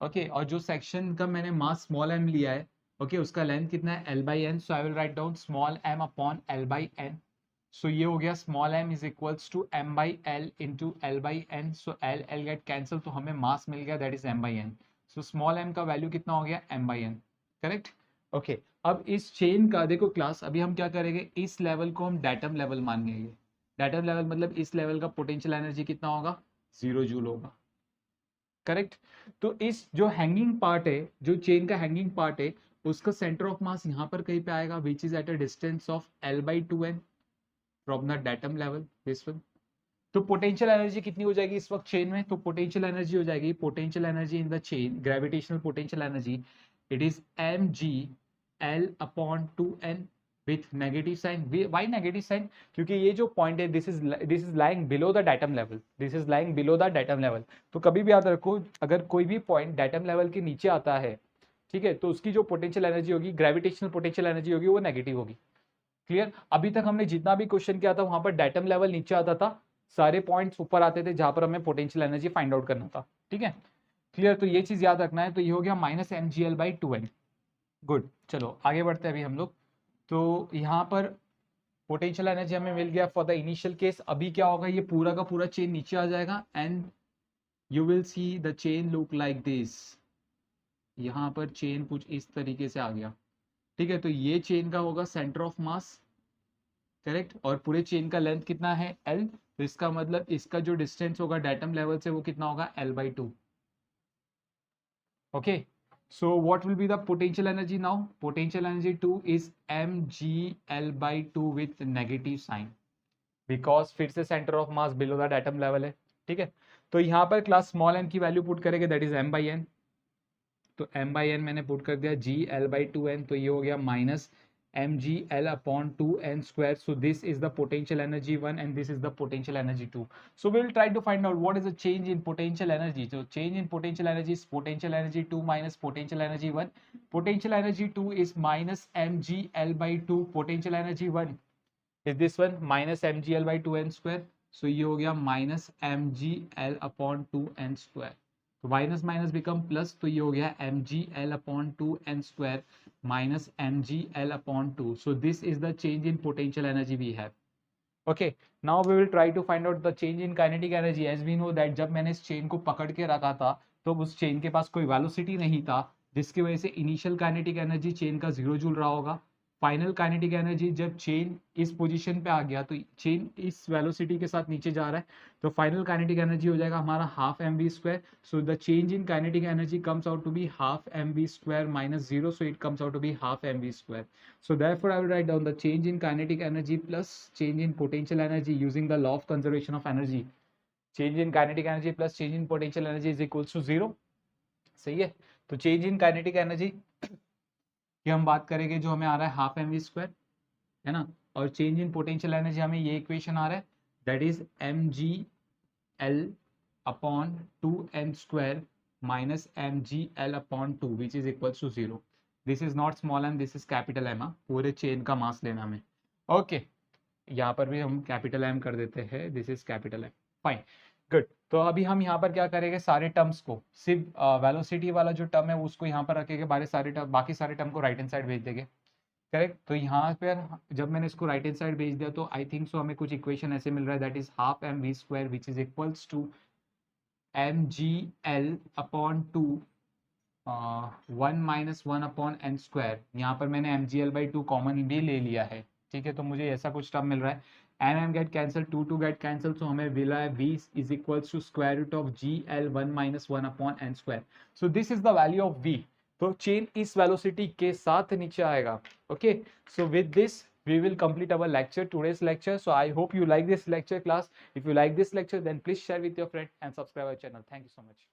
ओके, और जो सेक्शन का मैंने मास स्मॉल m लिया है, ओके, उसका लेंथ कितना है L/N, so I will write down small m upon L/N, so ये हो गया small m is equals to m/L into L/N, so L get cancel, तो हमें मास मिल गया that is m/N, so small m का वैल्यू कितना हो गया m/N, करेक्ट, ओके। अब इस चेन का देखो क्लास, अभी हम क्या करेंगे, इस लेवल को हम डेटम लेवल मान लेंगे, डेटम लेवल मतलब इस लेवल का पोटेंशियल एनर्जी कितना होगा, 0 जूल होगा, करेक्ट। तो इस जो हैंगिंग पार्ट है, जो चेन का हैंगिंग पार्ट है, उसका सेंटर ऑफ मास यहाँ पर कहीं पे आएगा, which is at a distance of L/2n from the datum level, this one. तो पोटेंशियल एनर्जी कितनी हो जाएगी इस वक्त चेन में, तो पोटेंशियल एनर्जी हो जाएगी, potential energy in the chain, gravitational potential energy, it is mg L/2n with negative sign. Why negative sign, क्योंकि ये जो पॉइंट है this is lying below the datum level, this is lying below the datum level, तो कभी भी याद रखो अगर कोई भी पॉइंट डेटम लेवल के नीचे आता है, ठीक है, तो उसकी जो पोटेंशियल एनर्जी होगी, ग्रेविटेशनल पोटेंशियल एनर्जी होगी, वो नेगेटिव होगी, क्लियर। अभी तक हमने जितना भी क्वेश्चन किया था वहां पर डेटम लेवल नीचे आता था, सारे पॉइंट्स ऊपर आते थे जहां पर हमें पोटेंशियल एनर्जी फाइंड आउट करना था। ठीक है, क्लियर? तो ये चीज याद रखना है। तो ये हो गया माइनस mgl/2n। गुड, चलो आगे बढ़ते हैं अभी हम लोग। तो यहाँ पर पोटेंशियल एनर्जी हमें मिल गया फॉर द इनिशियल केस। अभी क्या होगा, ये पूरा का पूरा चेन नीचे आ जाएगा and you will see the chain look like this. यहाँ पर चेन कुछ इस तरीके से आ गया। ठीक है, तो ये चेन का होगा सेंटर ऑफ मास, करेक्ट, और पूरे चेन का लेंथ कितना है L। तो इसका मतलब इसका जो डिस्टेंस होगा डेटम लेवल से वो कितना होगा L/2। Okay, so what will be the potential energy now? Potential energy 2 is mgl/2 with negative sign because फिर से center of mass below the atom level है। ठीक है, तो यहाँ पर क्लास स्मॉल m की वैल्यू पुट करेंगे, दैट इज m/n। तो m/n मैंने पुट कर दिया gl/2n, तो ये हो गया minus mgl/2n square. So this is the potential energy 1 and this is the potential energy 2. So we will try to find out what is the change in potential energy. So change in potential energy is potential energy 2 minus potential energy 1. Potential energy 2 is minus mgl/2. Potential energy 1 is this one, minus mgl/2n square. So ये हो गया minus mgl/2n square. तो minus minus become plus, तो ये हो गया mgl/2n square minus mgl/2. So this is the change in potential energy we have. Okay, now we will try to find out the change in kinetic energy. As we know that जब मैंने इस chain को पकड़ के रखा था तो उस चेन के पास कोई वेलोसिटी नहीं था, जिसकी वजह से इनिशियल काइनेटिक एनर्जी चेन का 0 जूल रहा होगा। फाइनल काइनेटिक एनर्जी जब चेन इस पोजीशन पे आ गया, तो चेन इस वेलोसिटी के साथ नीचे जा रहा है, तो फाइनल काइनेटिक एनर्जी हो जाएगा हमारा half mv square. So the change in kinetic energy comes out to be half mv square minus 0, so it comes out to be half mv square. So therefore I will write down the change in kinetic energy plus change in potential energy using the law of conservation of energy. Change in kinetic energy plus change in potential energy is equals to 0. सही है, तो change in kinetic energy की हम बात करेंगे जो हमें आ रहा है हाफ mv स्क्वायर, है ना, और चेंज इन पोटेंशियल एनर्जी हमें ये इक्वेशन आ रहा है, that is mgl/2n square minus mgl/2 which is equals to 0. This is not small m, this is capital M. पूरे चेन का मास लेना हमें। ओके, यहाँ पर भी हम कैपिटल M कर देते हैं, this is capital M. Fine, good. तो अभी हम यहाँ पर क्या करेंगे, सारे टर्म्स को, सिर्फ वेलोसिटी वाला जो टर्म है उसको यहाँ पर रखेंगे, बाकी सारे टर्म को राइट हैंड साइड भेज देंगे, करेक्ट। तो यहाँ पर जब मैंने इसको राइट हैंड साइड भेज दिया तो आई थिंक सो हमें कुछ इक्वेशन ऐसे मिल रहा है, that is half mv square which is equals to mgl/2 1 minus 1/n square. यहाँ पर मैंने mgl/2 कॉमन भी ले लिया है, ठीक है, तो मुझे ऐसा कुछ टर्म मिल रहा है। m get cancel, 2 get cancel, तो हमें मिला है v is equals to square root of gl 1 minus 1/n square. So this is the value of v। तो चेन इस वेलोसिटी के साथ नीचे आएगा। Okay, so with this we will complete our lecture, today's lecture. So I hope you like this lecture class. If you like this lecture, then please share with your friend and subscribe our channel. Thank you so much.